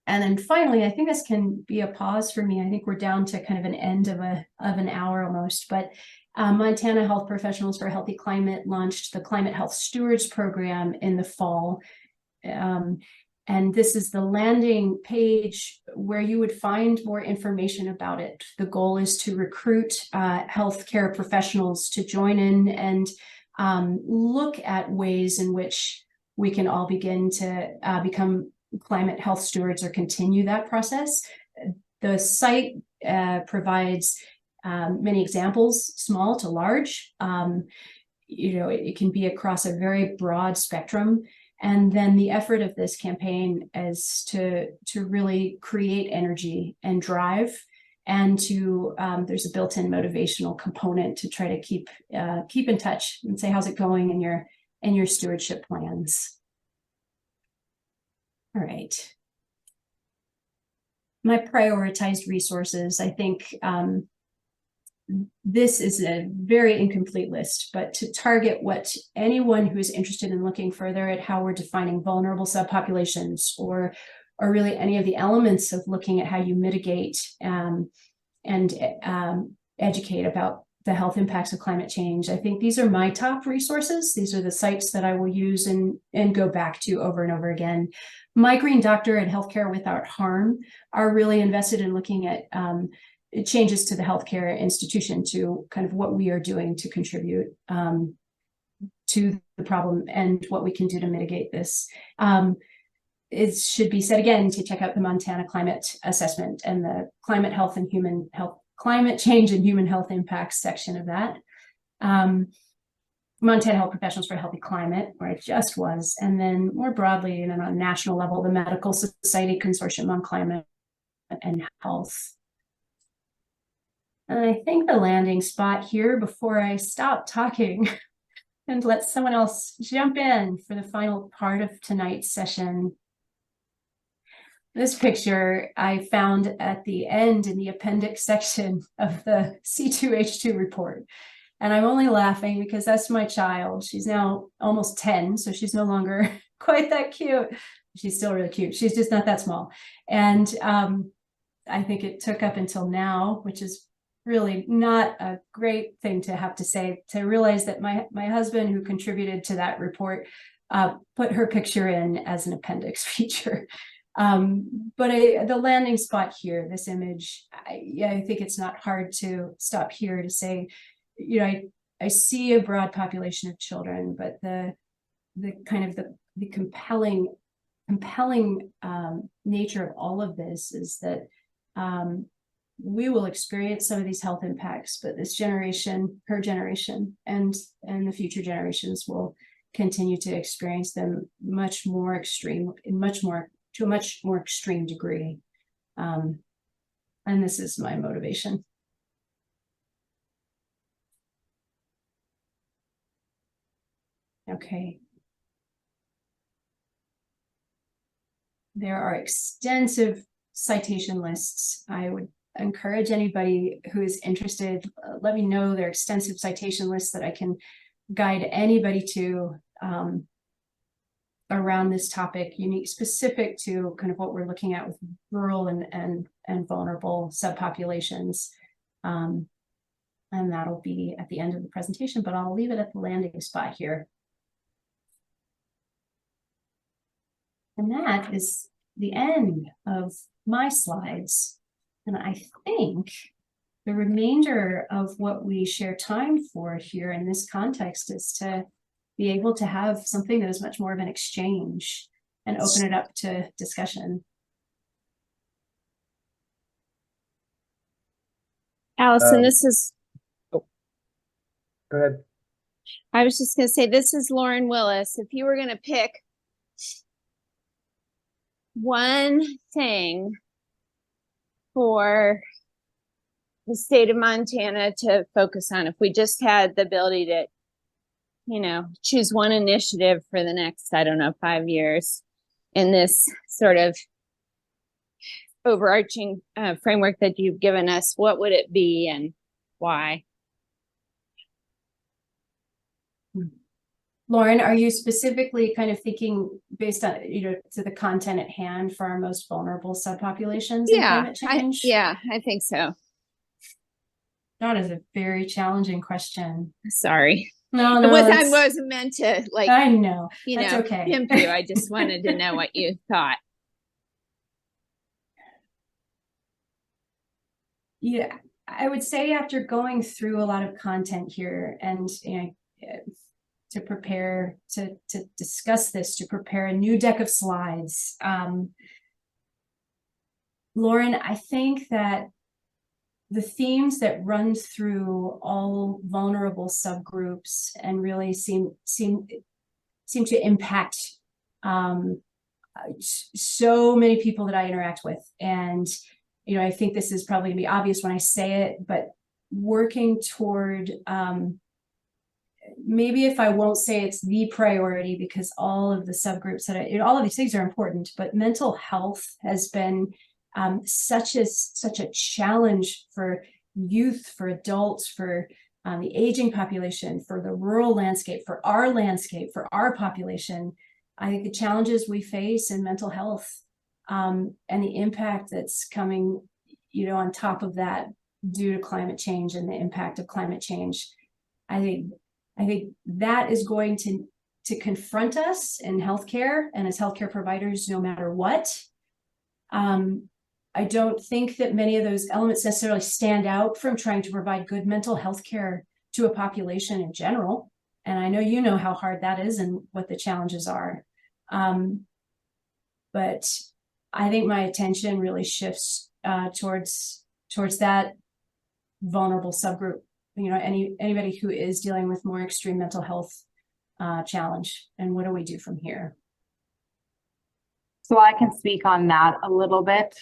And then finally, I think this can be a pause for me. I think we're down to kind of an end of an hour almost, but Montana Health Professionals for a Healthy Climate launched the Climate Health Stewards Program in the fall. And this is the landing page where you would find more information about it. The goal is to recruit healthcare professionals to join in and look at ways in which we can all begin to become climate health stewards or continue that process. The site provides many examples, small to large. It can be across a very broad spectrum. And then the effort of this campaign is to really create energy and drive, and to there's a built-in motivational component to try to keep in touch and say, how's it going in your stewardship plans? All right. My prioritized resources, I think this is a very incomplete list, but to target what anyone who is interested in looking further at how we're defining vulnerable subpopulations, or really any of the elements of looking at how you mitigate and educate about the health impacts of climate change. I think these are my top resources. These are the sites that I will use and go back to over and over again. My Green Doctor and Healthcare Without Harm are really invested in looking at changes to the healthcare institution, to kind of what we are doing to contribute to the problem and what we can do to mitigate this. It should be said again to check out the Montana Climate Assessment and the Climate Health and Human Health, Climate Change and Human Health Impacts section of that. Montana Health Professionals for a Healthy Climate, where I just was, and then more broadly and on a national level, the Medical Society Consortium on Climate and Health. And I think the landing spot here, before I stop talking and let someone else jump in for the final part of tonight's session. This picture I found at the end in the appendix section of the C2H2 report. And I'm only laughing because that's my child. She's now almost 10, so she's no longer quite that cute. She's still really cute. She's just not that small. And I think it took up until now, which is really not a great thing to have to say, to realize that my husband, who contributed to that report, put her picture in as an appendix feature. But the landing spot here, this image, I think it's not hard to stop here to say, you know, I see a broad population of children, but the kind of the compelling nature of all of this is that we will experience some of these health impacts, but this generation, her generation, and the future generations will continue to experience them much more extreme, to a much more extreme degree. And this is my motivation. Okay. There are extensive citation lists. I would encourage anybody who is interested, let me know their extensive citation lists that I can guide anybody to around this topic, unique, specific to kind of what we're looking at with rural and vulnerable subpopulations. And that'll be at the end of the presentation, but I'll leave it at the landing spot here. And that is the end of my slides. And I think the remainder of what we share time for here in this context is to be able to have something that is much more of an exchange and open it up to discussion. Allison, this is... Oh, go ahead. I was just going to say, this is Lauren Willis. If you were going to pick one thing for the state of Montana to focus on, if we just had the ability to, you know, choose one initiative for the next, I don't know, 5 years in this sort of overarching framework that you've given us, what would it be and why? Lauren, are you specifically kind of thinking based on, you know, to the content at hand for our most vulnerable subpopulations in climate change? Yeah, I think so. That is a very challenging question. Sorry. No, I wasn't meant to, like, I know. You That's know, okay. pimp you. I just wanted to know what you thought. Yeah, I would say after going through a lot of content here and, you know, to prepare to discuss this, to prepare a new deck of slides, Lauren, I think that the themes that run through all vulnerable subgroups and really seem to impact so many people that I interact with. And, you know, I think this is probably gonna be obvious when I say it, but working toward, maybe if I won't say it's the priority, because all of the subgroups that all of these things are important, but mental health has been such a challenge for youth, for adults, for the aging population, for the rural landscape, for our population. I think the challenges we face in mental health and the impact that's coming, on top of that due to climate change and the impact of climate change. I think that is going to confront us in healthcare and as healthcare providers, no matter what. I don't think that many of those elements necessarily stand out from trying to provide good mental health care to a population in general. And I know you know how hard that is and what the challenges are. But I think my attention really shifts towards that vulnerable subgroup, anybody who is dealing with more extreme mental health challenge. And what do we do from here? So I can speak on that a little bit.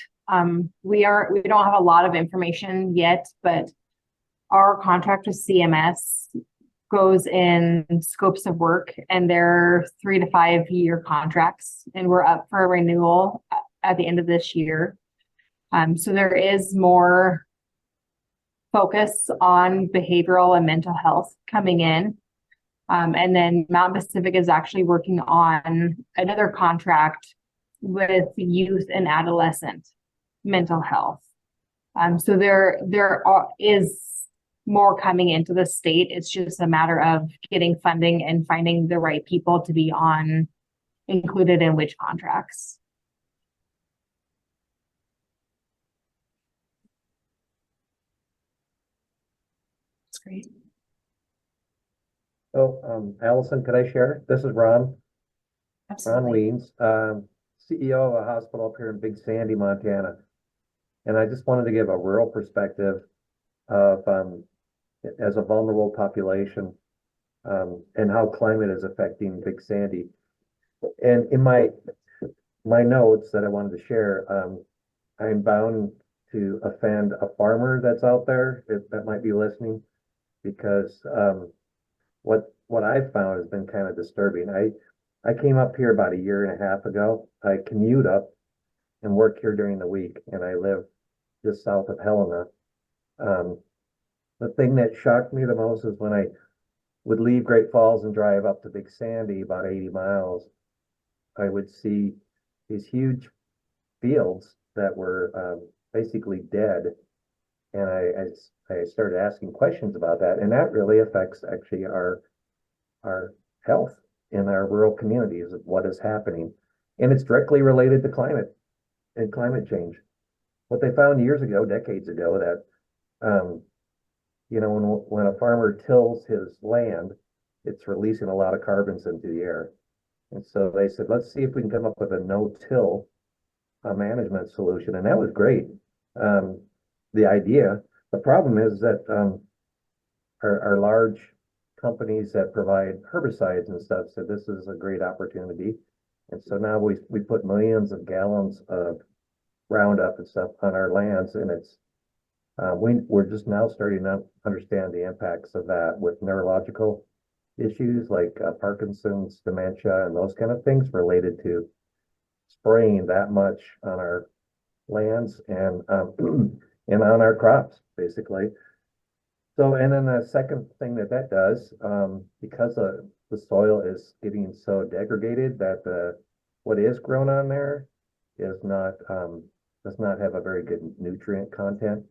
We don't have a lot of information yet, but our contract with CMS goes in scopes of work, and they're 3 to 5 year contracts, and we're up for a renewal at the end of this year. So there is more focus on behavioral and mental health coming in. And then Mountain Pacific is actually working on another contract with youth and adolescent mental health. So there is more coming into the state. It's just a matter of getting funding and finding the right people to be included in which contracts. That's great. So, Allison, could I share? This is Ron Absolutely. Weens, CEO of a hospital up here in Big Sandy, Montana. And I just wanted to give a rural perspective of, as a vulnerable population, and how climate is affecting Big Sandy. And in my notes that I wanted to share, I'm bound to offend a farmer that's out there that might be listening, because what I've found has been kind of disturbing. I came up here about 1.5 years ago. I commute up and work here during the week, and I live just south of Helena. The thing that shocked me the most is when I would leave Great Falls and drive up to Big Sandy, about 80 miles, I would see these huge fields that were basically dead. And I started asking questions about that, and that really affects actually our health in our rural communities of what is happening. And it's directly related to climate and climate change. What they found years ago, decades ago, that when a farmer tills his land, it's releasing a lot of carbons into the air. And so they said, let's see if we can come up with a no-till management solution. And that was great. The idea. The problem is that our large companies that provide herbicides and stuff said this is a great opportunity. And so now we put millions of gallons of Roundup and stuff on our lands, and it's we're just now starting to understand the impacts of that with neurological issues like Parkinson's, dementia, and those kind of things related to spraying that much on our lands and and on our crops, basically. So, and then the second thing that does, because the soil is getting so degraded that what is grown on there is not does not have a very good nutrient content.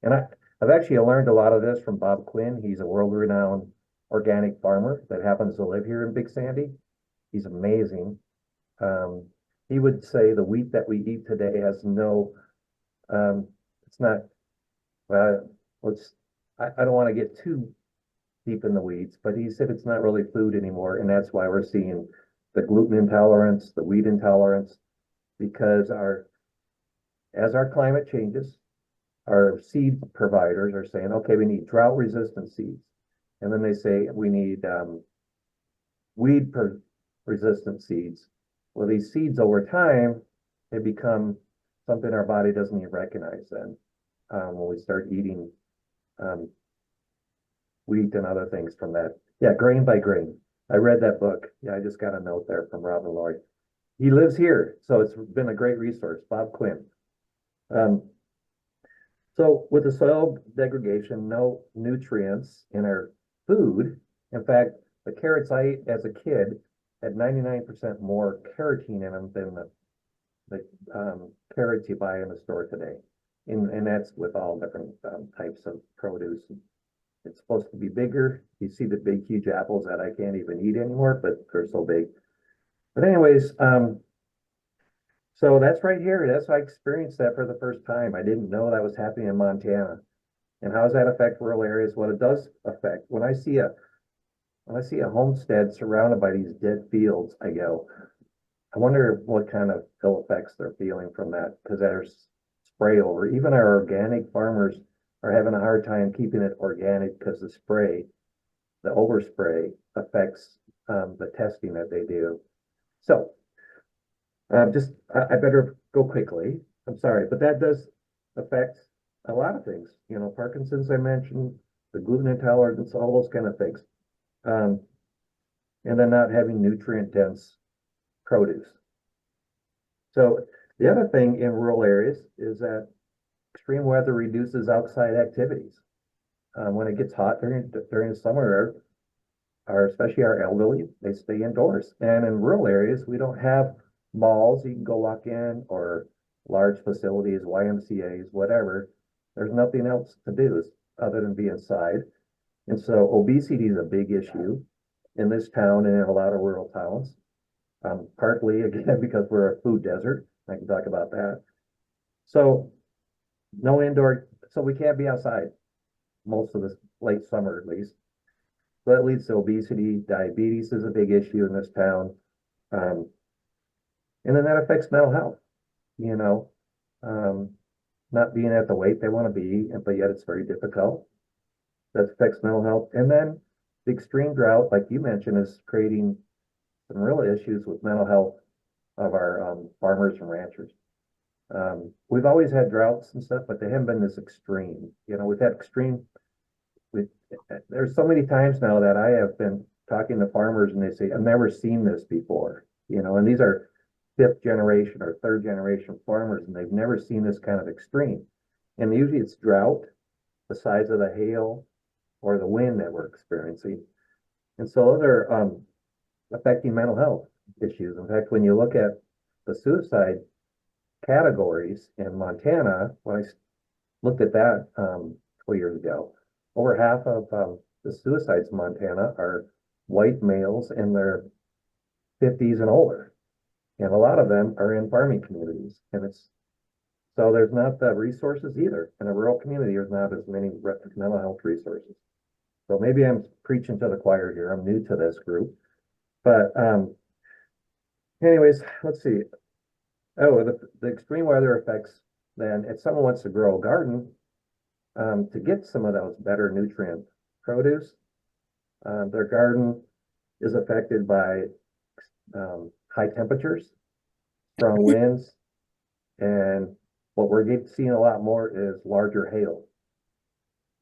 And I've actually learned a lot of this from Bob Quinn. He's a world-renowned organic farmer that happens to live here in Big Sandy. He's amazing. He would say the wheat that we eat today has no, it's not, well, I don't want to get too deep in the weeds, but he said it's not really food anymore. And that's why we're seeing the gluten intolerance, the wheat intolerance, because as our climate changes, our seed providers are saying, okay, we need drought resistant seeds. And then they say we need weed resistant seeds. Well, these seeds over time, they become something our body doesn't even recognize then when we start eating wheat and other things from that. Yeah, Grain by Grain. I read that book. Yeah, I just got a note there from Robin Lloyd. He lives here, so it's been a great resource, Bob Quinn. So with the soil degradation, no nutrients in our food. In fact, the carrots I ate as a kid had 99% more carotene in them than the carrots you buy in the store today. And that's with all different types of produce. It's supposed to be bigger. You see the big, huge apples that I can't even eat anymore, but they're so big. But anyways, so that's right here. That's how I experienced that for the first time. I didn't know that was happening in Montana. And how does that affect rural areas? What it does affect, when I see a homestead surrounded by these dead fields, I go, I wonder what kind of ill effects they're feeling from that, because there's spray over. Even our organic farmers are having a hard time keeping it organic because the overspray affects the testing that they do. So I better go quickly. I'm sorry, but that does affect a lot of things. You know, Parkinson's I mentioned, the gluten intolerance, all those kind of things. And then not having nutrient dense produce. So the other thing in rural areas is that extreme weather reduces outside activities. When it gets hot during the summer, especially our elderly, they stay indoors. And in rural areas, we don't have malls you can go walk in, or large facilities, YMCAs, whatever. There's nothing else to do other than be inside. And so obesity is a big issue in this town and in a lot of rural towns. Partly again because we're a food desert. I can talk about that. So no indoor, so we can't be outside most of the late summer at least. So that leads to obesity. Diabetes is a big issue in this town. And then that affects mental health, you know, not being at the weight they want to be, but yet it's very difficult. That affects mental health. And then the extreme drought, like you mentioned, is creating some real issues with mental health of our farmers and ranchers. We've always had droughts and stuff, but they haven't been this extreme. You know, we've had there's so many times now that I have been talking to farmers and they say, I've never seen this before, you know, and these are 5th generation or 3rd generation farmers, and they've never seen this kind of extreme. And usually it's drought, the size of the hail, or the wind that we're experiencing. And so those are affecting mental health issues. In fact, when you look at the suicide categories in Montana, when I looked at that 2 years ago, over half of the suicides in Montana are white males in their 50s and older. And a lot of them are in farming communities. And so there's not the resources either. In a rural community, there's not as many mental health resources. So maybe I'm preaching to the choir here. I'm new to this group. But anyways, let's see. Oh, the extreme weather effects, then if someone wants to grow a garden, to get some of those better nutrient produce, their garden is affected by high temperatures, strong winds, and what we're seeing a lot more is larger hail.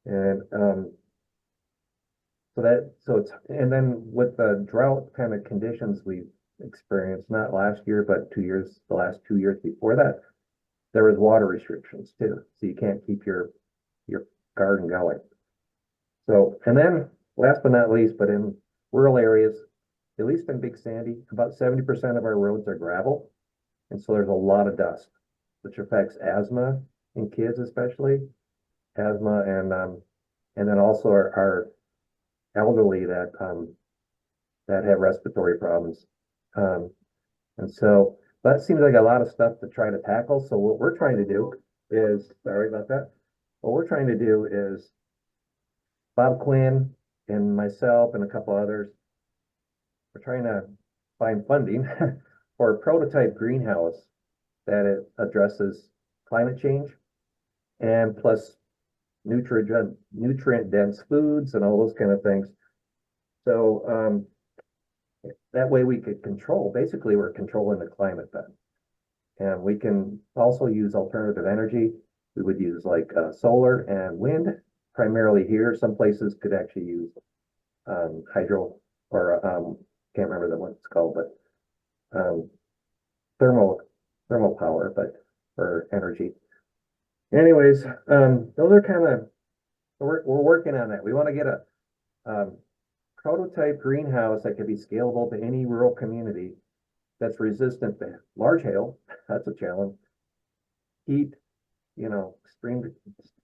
And and then with the drought kind of conditions we've experienced, not last year, but the last 2 years before that, there was water restrictions too. So you can't keep your garden going. So, and then last but not least, but in rural areas, at least in Big Sandy, about 70% of our roads are gravel. And so there's a lot of dust, which affects asthma in kids, especially asthma, and then also our elderly that have respiratory problems. And so that seems like a lot of stuff to try to tackle. So what we're trying to do is, sorry about that. What we're trying to do is Bob Quinn and myself and a couple others, we're trying to find funding for a prototype greenhouse that it addresses climate change and plus nutrient dense foods and all those kind of things. So that way we could basically we're controlling the climate then. And we can also use alternative energy. We would use like solar and wind, primarily here. Some places could actually use hydro or can't remember what it's called, but thermal power, but for energy. Anyways, those are kind of, we're working on that. We want to get a prototype greenhouse that could be scalable to any rural community that's resistant to large hail. That's a challenge. Heat, extreme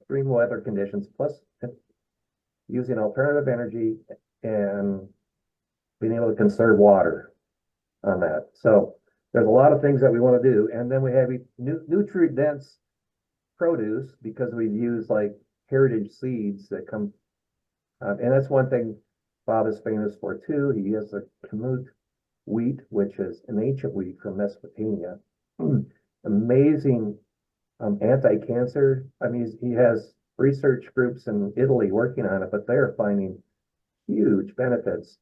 weather conditions, plus using alternative energy and being able to conserve water on that. So there's a lot of things that we want to do. And then we have nutrient dense produce because we use like heritage seeds that come, and that's one thing Bob is famous for too. He has a Kamut wheat, which is an ancient wheat from Mesopotamia. Amazing anti-cancer. I mean, he has research groups in Italy working on it, but they're finding huge benefits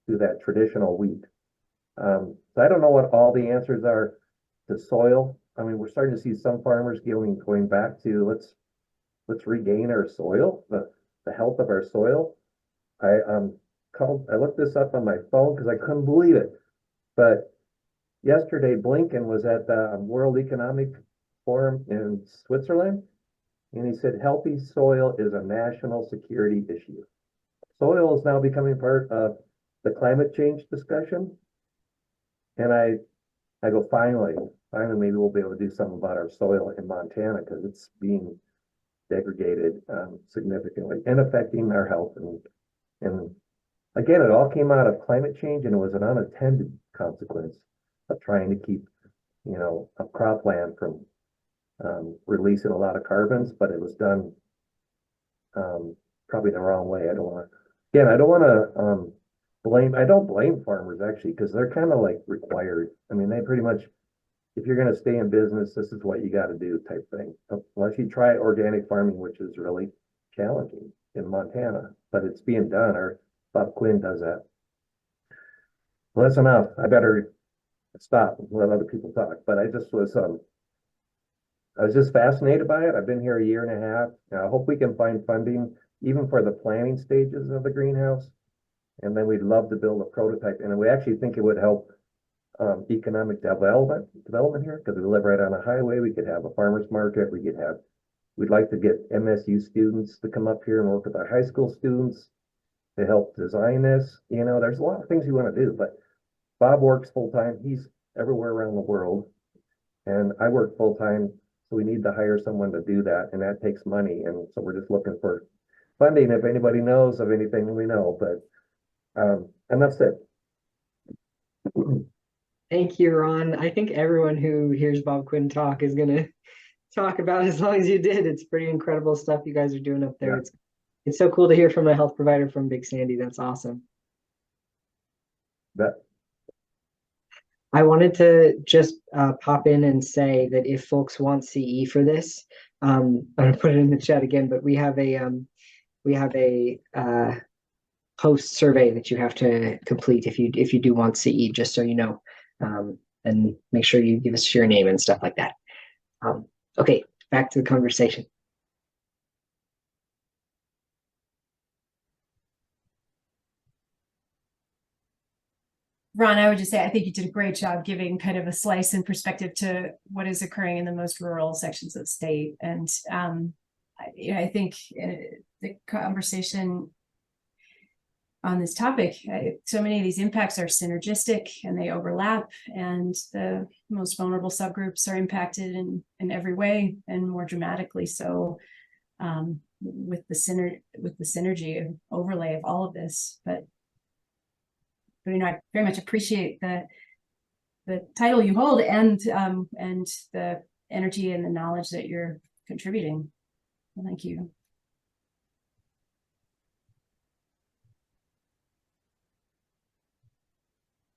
to that traditional wheat. So I don't know what all the answers are to soil. I mean, we're starting to see some farmers going back to let's regain our soil, the health of our soil. I looked this up on my phone because I couldn't believe it. But yesterday, Blinken was at the World Economic Forum in Switzerland, and he said healthy soil is a national security issue. Soil is now becoming part of the climate change discussion. And I go, finally, maybe we'll be able to do something about our soil in Montana because it's being degraded significantly and affecting our health. And again, it all came out of climate change, and it was an unintended consequence of trying to keep, a cropland from releasing a lot of carbons, but it was done probably the wrong way. I don't want to I don't blame farmers actually, because they're kind of like required. I mean, they pretty much, if you're going to stay in business, this is what you got to do type thing. Unless you try organic farming, which is really challenging in Montana, but it's being done. Our Bob Quinn does that. Well, that's enough. I better stop and let other people talk. But I was just fascinated by it. I've been here a year and a half. Now, I hope we can find funding even for the planning stages of the greenhouse. And then we'd love to build a prototype. And we actually think it would help economic development here, because we live right on a highway. We could have a farmer's market. We'd like to get MSU students to come up here and work with our high school students to help design this. There's a lot of things we want to do, but Bob works full time. He's everywhere around the world. And I work full time. So we need to hire someone to do that. And that takes money. And so we're just looking for funding. If anybody knows of anything, we know, but and that's it. Thank you, Ron. I think everyone who hears Bob Quinn talk is going to talk about as long as you did. It's pretty incredible stuff you guys are doing up there. Yeah. It's so cool to hear from a health provider from Big Sandy. That's awesome. I wanted to just pop in and say that if folks want CE for this, I'm going to put it in the chat again, but we have a post survey that you have to complete if you do want CE, just so you know, and make sure you give us your name and stuff like that. Okay, back to the conversation. Ron, I would just say, I think you did a great job giving kind of a slice and perspective to what is occurring in the most rural sections of the state. And I think the conversation on this topic, so many of these impacts are synergistic and they overlap, and the most vulnerable subgroups are impacted in every way, and more dramatically so with the synergy and overlay of all of this. But I very much appreciate the title you hold and the energy and the knowledge that you're contributing. Well, thank you.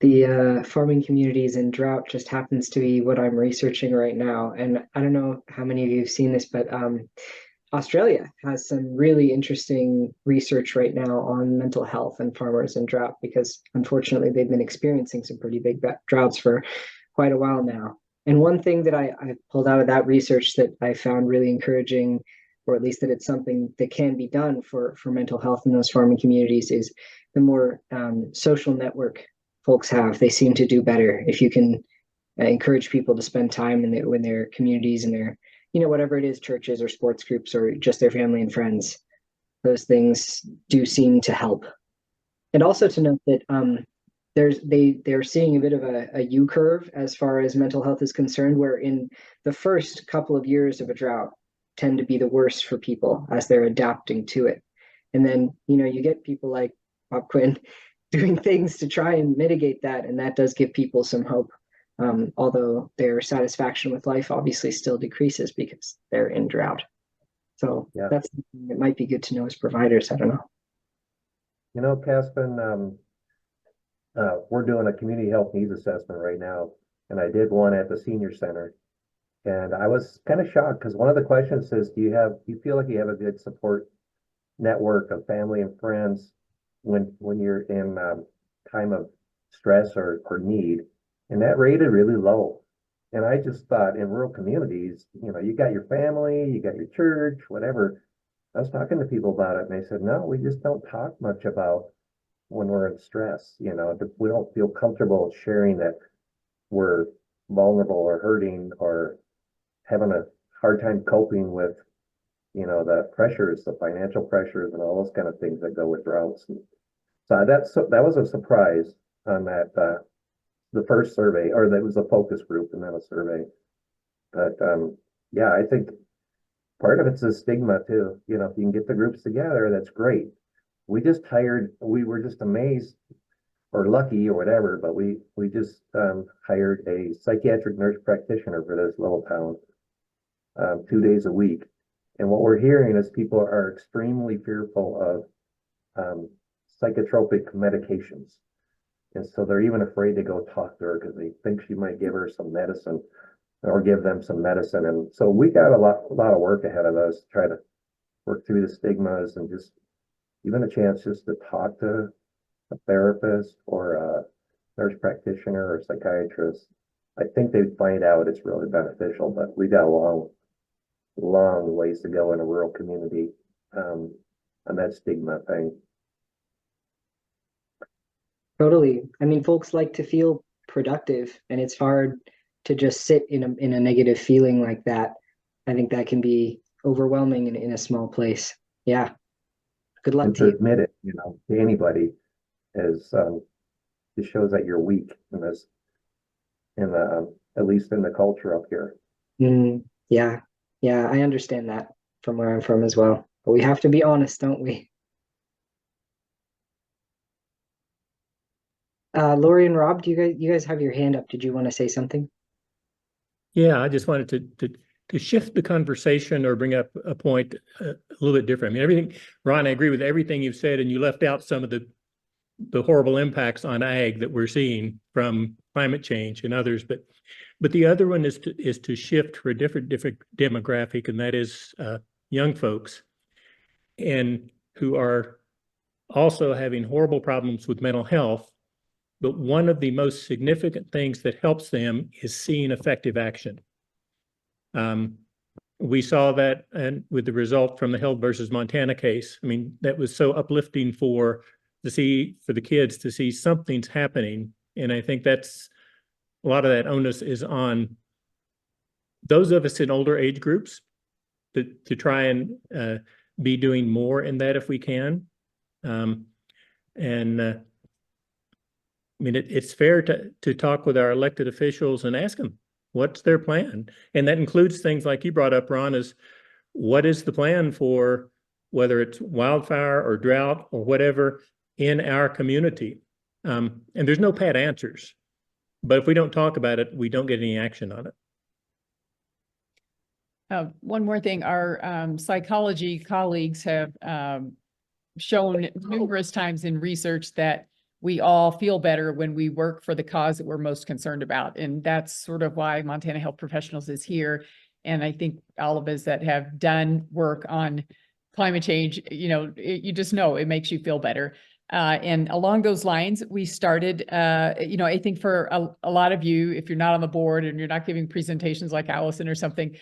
The farming communities in drought just happens to be what I'm researching right now. And I don't know how many of you have seen this, but Australia has some really interesting research right now on mental health and farmers in drought, because unfortunately they've been experiencing some pretty big droughts for quite a while now. And one thing that I pulled out of that research that I found really encouraging, or at least that it's something that can be done for mental health in those farming communities, is the more social network folks have, they seem to do better. If you can encourage people to spend time in their communities and whatever it is, churches or sports groups or just their family and friends. Those things do seem to help. And also to note that they're seeing a bit of a U curve as far as mental health is concerned, where in the first couple of years of a drought tend to be the worst for people as they're adapting to it. And then, you get people like Bob Quinn doing things to try and mitigate that. And that does give people some hope. Although their satisfaction with life obviously still decreases because they're in drought. So Yeah. that's something that might be good to know as providers. I don't know. Caspin, we're doing a community health needs assessment right now, and I did one at the senior center. And I was kind of shocked because one of the questions is, do you feel like you have a good support network of family and friends when you're in time of stress or need? And that rated really low. And I just thought in rural communities, you got your family, you got your church, whatever. I was talking to people about it, and they said, no, we just don't talk much about when we're in stress. We don't feel comfortable sharing that we're vulnerable or hurting or having a hard time coping with, the pressures, the financial pressures and all those kind of things that go with droughts. And so that was a surprise on that, the first survey, or that was a focus group and then a survey. But yeah, I think part of it's a stigma too. If you can get the groups together, that's great. We were just amazed or lucky or whatever, but we just hired a psychiatric nurse practitioner for this little town 2 days a week. And what we're hearing is people are extremely fearful of psychotropic medications. And so they're even afraid to go talk to her because they think she might give her some medicine or give them some medicine. And so we got a lot of work ahead of us to try to work through the stigmas and just even a chance just to talk to a therapist or a nurse practitioner or psychiatrist. I think they'd find out it's really beneficial, but we got a long ways to go in a rural community on that stigma thing. Totally. I mean, folks like to feel productive, and it's hard to just sit in a negative feeling like that. I think that can be overwhelming in a small place. Yeah. Good luck And to to you. admit it, to anybody is just shows that you're weak in this, at least in the culture up here. Yeah. Yeah, I understand that from where I'm from as well. But we have to be honest, don't we? Lori and Rob, you guys have your hand up. Did you want to say something? Yeah, I just wanted to shift the conversation or bring up a point a little bit different. I mean, everything, Ron, I agree with everything you've said, and you left out some of the horrible impacts on ag that we're seeing from climate change and others. But the other one is to shift for a different demographic, and that is young folks, and who are also having horrible problems with mental health. But one of the most significant things that helps them is seeing effective action. We saw that and with the result from the Held versus Montana case. I mean, that was so uplifting for the kids to see something's happening. And I think that's a lot of that onus is on those of us in older age groups to try and be doing more in that if we can. I mean, it's fair to talk with our elected officials and ask them what's their plan. And that includes things like you brought up, Ron, is what is the plan for whether it's wildfire or drought or whatever in our community? And there's no pat answers, but if we don't talk about it, we don't get any action on it. One more thing, our psychology colleagues have shown numerous times in research that we all feel better when we work for the cause that we're most concerned about. And that's sort of why Montana Health Professionals is here. And I think all of us that have done work on climate change, you just know it makes you feel better. And along those lines, we started, I think for a lot of you, if you're not on the board and you're not giving presentations like Allison or something,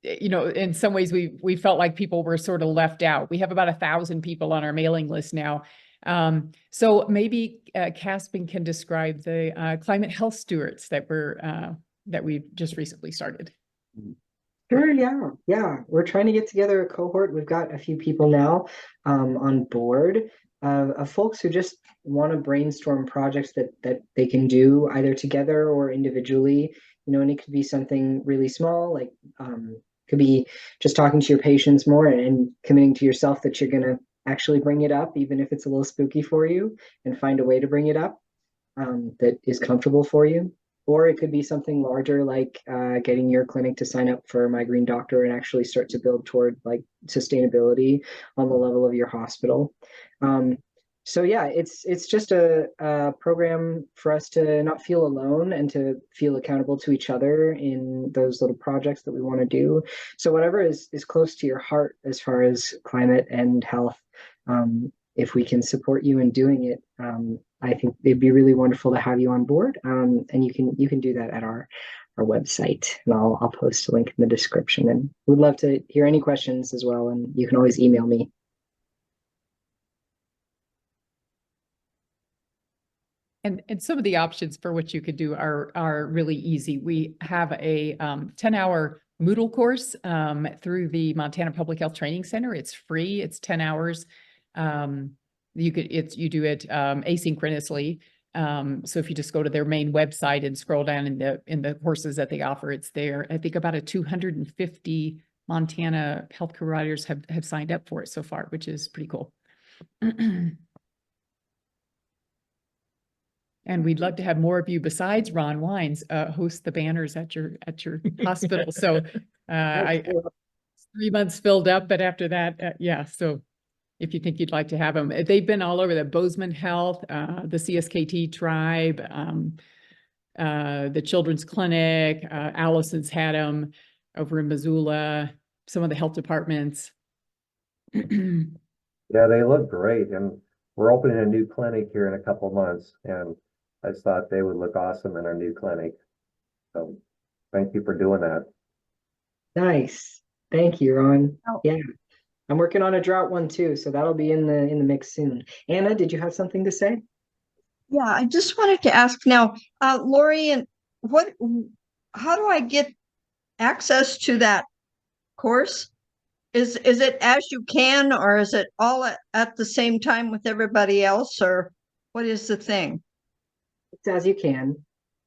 in some ways we felt like people were sort of left out. We have about 1,000 people on our mailing list now. So maybe Caspin can describe the climate health stewards that we've just recently started. Sure, yeah, yeah. We're trying to get together a cohort. We've got a few people now on board of folks who just want to brainstorm projects that they can do either together or individually. And it could be something really small, like could be just talking to your patients more and committing to yourself that you're gonna actually bring it up, even if it's a little spooky for you, and find a way to bring it up that is comfortable for you. Or it could be something larger like getting your clinic to sign up for My Green Doctor and actually start to build toward like sustainability on the level of your hospital. So yeah, it's just a program for us to not feel alone and to feel accountable to each other in those little projects that we want to do. So whatever is close to your heart as far as climate and health, if we can support you in doing it, I think it'd be really wonderful to have you on board. And you can do that at our website, and I'll post a link in the description. And we'd love to hear any questions as well. And you can always email me. And some of the options for what you could do are really easy. We have a 10-hour Moodle course through the Montana Public Health Training Center. It's free. It's 10 hours. You do it asynchronously. So if you just go to their main website and scroll down in the courses that they offer, it's there. I think about 250 Montana health providers have signed up for it so far, which is pretty cool. And we'd love to have more of you besides Ron Wines host the banners at your hospital. So 3 months filled up, but after that, yeah. So if you think you'd like to have them, they've been all over the Bozeman Health, the CSKT Tribe, the Children's Clinic, Allison's had them over in Missoula, some of the health departments. Yeah, they look great. And we're opening a new clinic here in a couple months, and I just thought they would look awesome in our new clinic. So thank you for doing that. Nice. Thank you, Ron. Oh. Yeah. I'm working on a drought one too, so that'll be in the mix soon. Anna, did you have something to say? Yeah, I just wanted to ask now, Lori, and how do I get access to that course? Is it as you can, or is it all at the same time with everybody else, or what is the thing? It's as you can.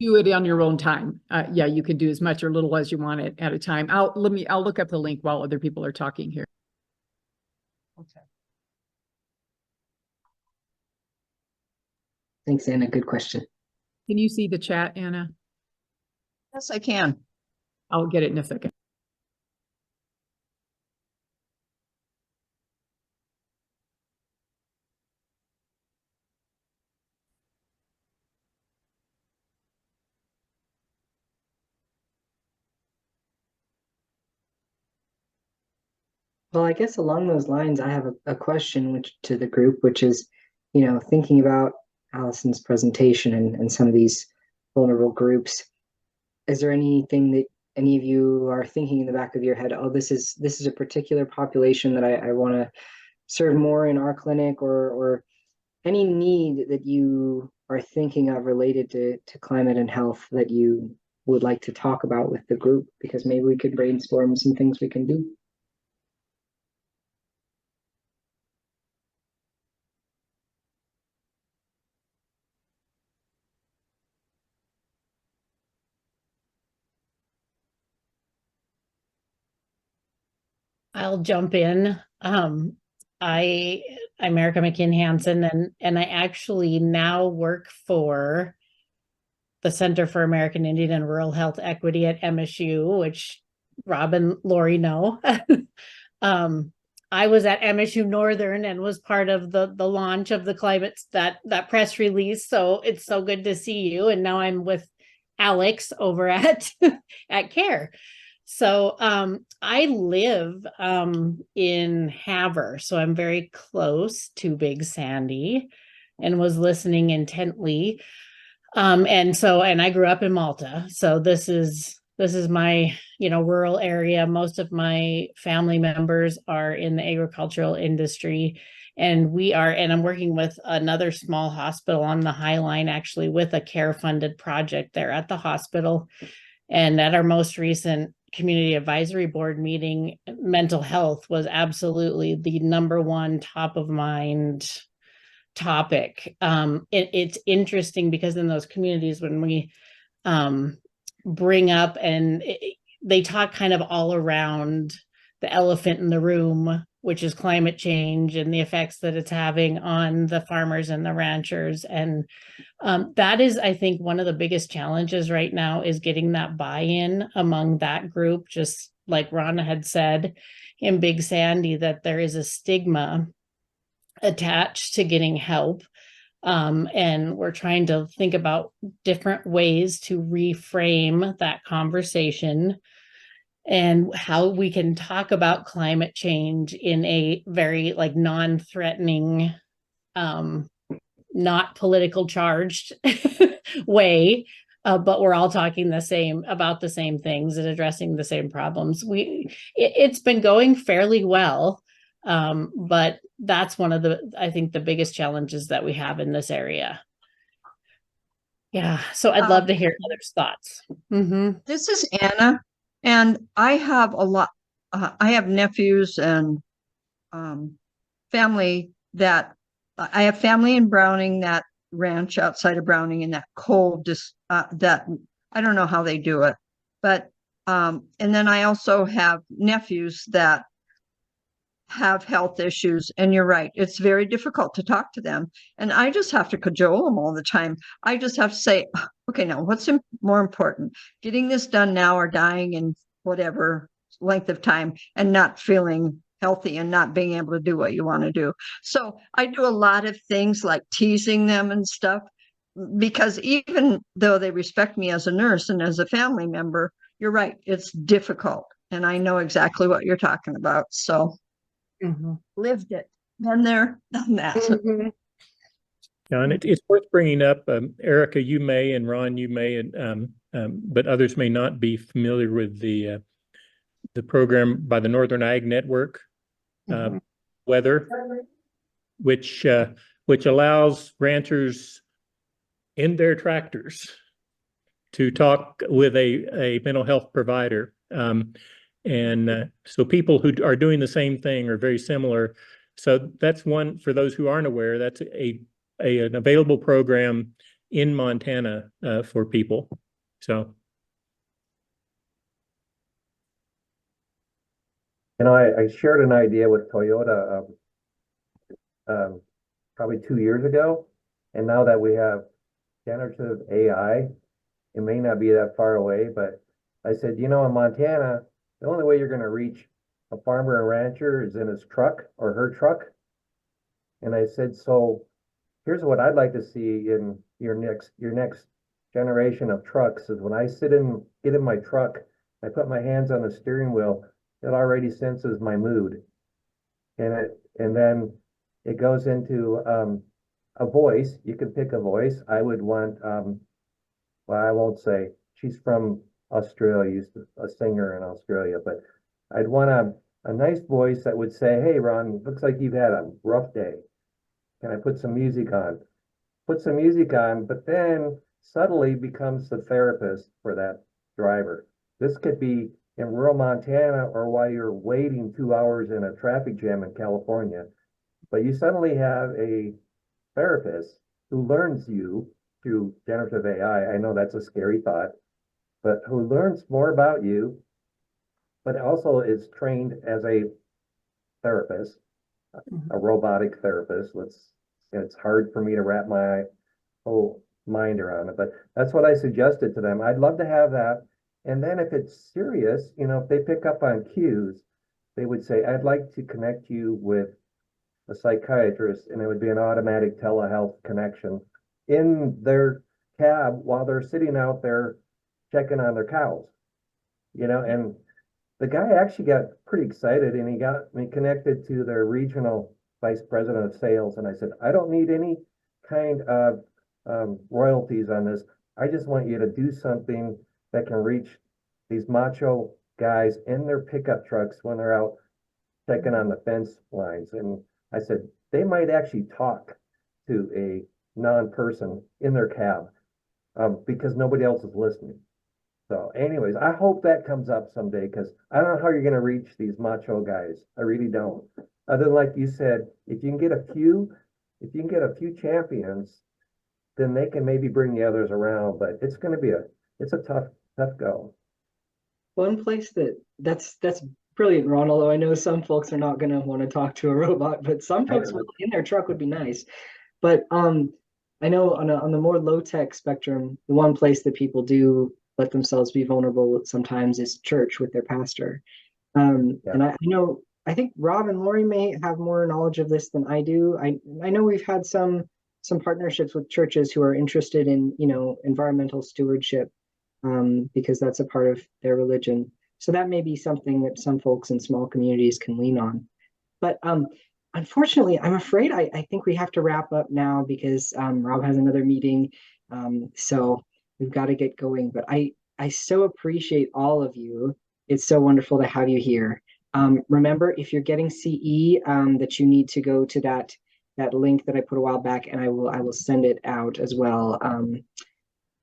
Do it on your own time. Yeah, you can do as much or little as you want it at a time. I'll look up the link while other people are talking here. Okay. Thanks, Anna. Good question. Can you see the chat, Anna? Yes, I can. I'll get it in a second. Well, I guess along those lines, I have a question to the group, which is, thinking about Allison's presentation and some of these vulnerable groups, is there anything that any of you are thinking in the back of your head, oh, this is a particular population that I want to serve more in our clinic, or any need that you are thinking of related to climate and health that you would like to talk about with the group, because maybe we could brainstorm some things we can do. I'll jump in. I'm Erica McKinn Hansen, and I actually now work for the Center for American Indian and Rural Health Equity at MSU, which Rob and Lori know. I was at MSU Northern and was part of the launch of the climate, that press release. So it's so good to see you. And now I'm with Alex over at CARE. So I live in Havre, so I'm very close to Big Sandy, and was listening intently. And I grew up in Malta, so this is my rural area. Most of my family members are in the agricultural industry, and I'm working with another small hospital on the High Line, actually, with a CARE funded project there at the hospital. And at our most recent community advisory board meeting, mental health was absolutely the number one top of mind topic. It's interesting because in those communities, when we bring up and they talk kind of all around the elephant in the room, which is climate change and the effects that it's having on the farmers and the ranchers. And that is, I think, one of the biggest challenges right now is getting that buy-in among that group, just like Rana had said in Big Sandy, that there is a stigma attached to getting help. And we're trying to think about different ways to reframe that conversation and how we can talk about climate change in a very like non-threatening, not political charged way. But we're all talking about the same things and addressing the same problems. It's been going fairly well. But that's one of I think the biggest challenges that we have in this area. Yeah. So I'd love to hear others' thoughts. Mm-hmm. This is Anna, and I have I have nephews and family I have family in Browning, that ranch outside of Browning, in that coal, that I don't know how they do it, but and then I also have nephews that have health issues, and you're right, it's very difficult to talk to them, and I just have to cajole them all the time. I just have to say, okay, now what's more important, getting this done now or dying in whatever length of time and not feeling healthy and not being able to do what you want to do? So I do a lot of things like teasing them and stuff, because even though they respect me as a nurse and as a family member, you're right, it's difficult, and I know exactly what you're talking about. So lived it, been there, done that. Yeah, and it's worth bringing up, Erica, you may, and Ron, you may, and but others may not be familiar with the program by the Northern Ag Network, Weather, which allows ranchers in their tractors to talk with a mental health provider. So people who are doing the same thing or very similar. So that's one, for those who aren't aware, that's an available program in Montana for people. So. You know, I shared an idea with Toyota probably 2 years ago. And now that we have generative AI, it may not be that far away, but I said, you know, in Montana, the only way you're going to reach a farmer and rancher is in his truck or her truck. And I said, so here's what I'd like to see in your next generation of trucks is when I get in my truck, I put my hands on the steering wheel, it already senses my mood. And then it goes into a voice. You can pick a voice. I would want, well, I won't say, she's from Australia, used to a singer in Australia, but I'd want a nice voice that would say, hey, Ron, looks like you've had a rough day. Can I put some music on? Put some music on, but then subtly becomes the therapist for that driver. This could be in rural Montana or while you're waiting 2 hours in a traffic jam in California, but you suddenly have a therapist who learns you through generative AI. I know that's a scary thought, but who learns more about you, but also is trained as a therapist, a robotic therapist. It's hard for me to wrap my whole mind around it, but that's what I suggested to them. I'd love to have that. And then if it's serious, you know, if they pick up on cues, they would say, I'd like to connect you with a psychiatrist, and it would be an automatic telehealth connection in their cab while they're sitting out there checking on their cows, you know. And the guy actually got pretty excited, and he got me connected to their regional vice president of sales. And I said, I don't need any kind of royalties on this. I just want you to do something that can reach these macho guys in their pickup trucks when they're out checking on the fence lines. And I said, they might actually talk to a non-person in their cab because nobody else is listening. So anyways, I hope that comes up someday, because I don't know how you're gonna reach these macho guys. I really don't. Other than like you said, if you can get a few champions, then they can maybe bring the others around, but it's gonna be it's a tough go. One place that's brilliant, Ron, although I know some folks are not gonna want to talk to a robot, but some folks will in their truck would be nice. But I know on the more low-tech spectrum, the one place that people do let themselves be vulnerable sometimes is church with their pastor. And I know, I think Rob and Lori may have more knowledge of this than I do. I know we've had some partnerships with churches who are interested in, environmental stewardship, because that's a part of their religion. So that may be something that some folks in small communities can lean on. But unfortunately, I'm afraid I think we have to wrap up now, because Rob has another meeting. So we've got to get going. But I so appreciate all of you. It's so wonderful to have you here. Remember, if you're getting CE, that you need to go to that link that I put a while back, and I will send it out as well,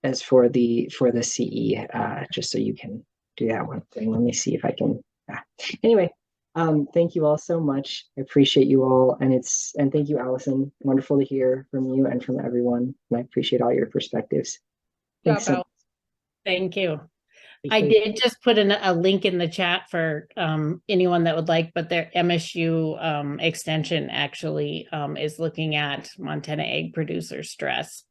as for the CE, just so you can do that one thing. Let me see if I can. Anyway, thank you all so much. I appreciate you all, and thank you, Allison. Wonderful to hear from you and from everyone. And I appreciate all your perspectives. Thanks so much. Thank you. I did just put a link in the chat for anyone that would like, but their MSU extension actually is looking at Montana egg producer stress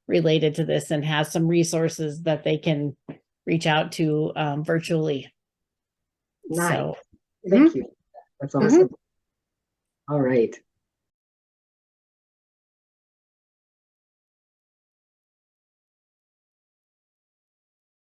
related to this, and has some resources that they can reach out to virtually. Nice. So, thank you. That's awesome. All right.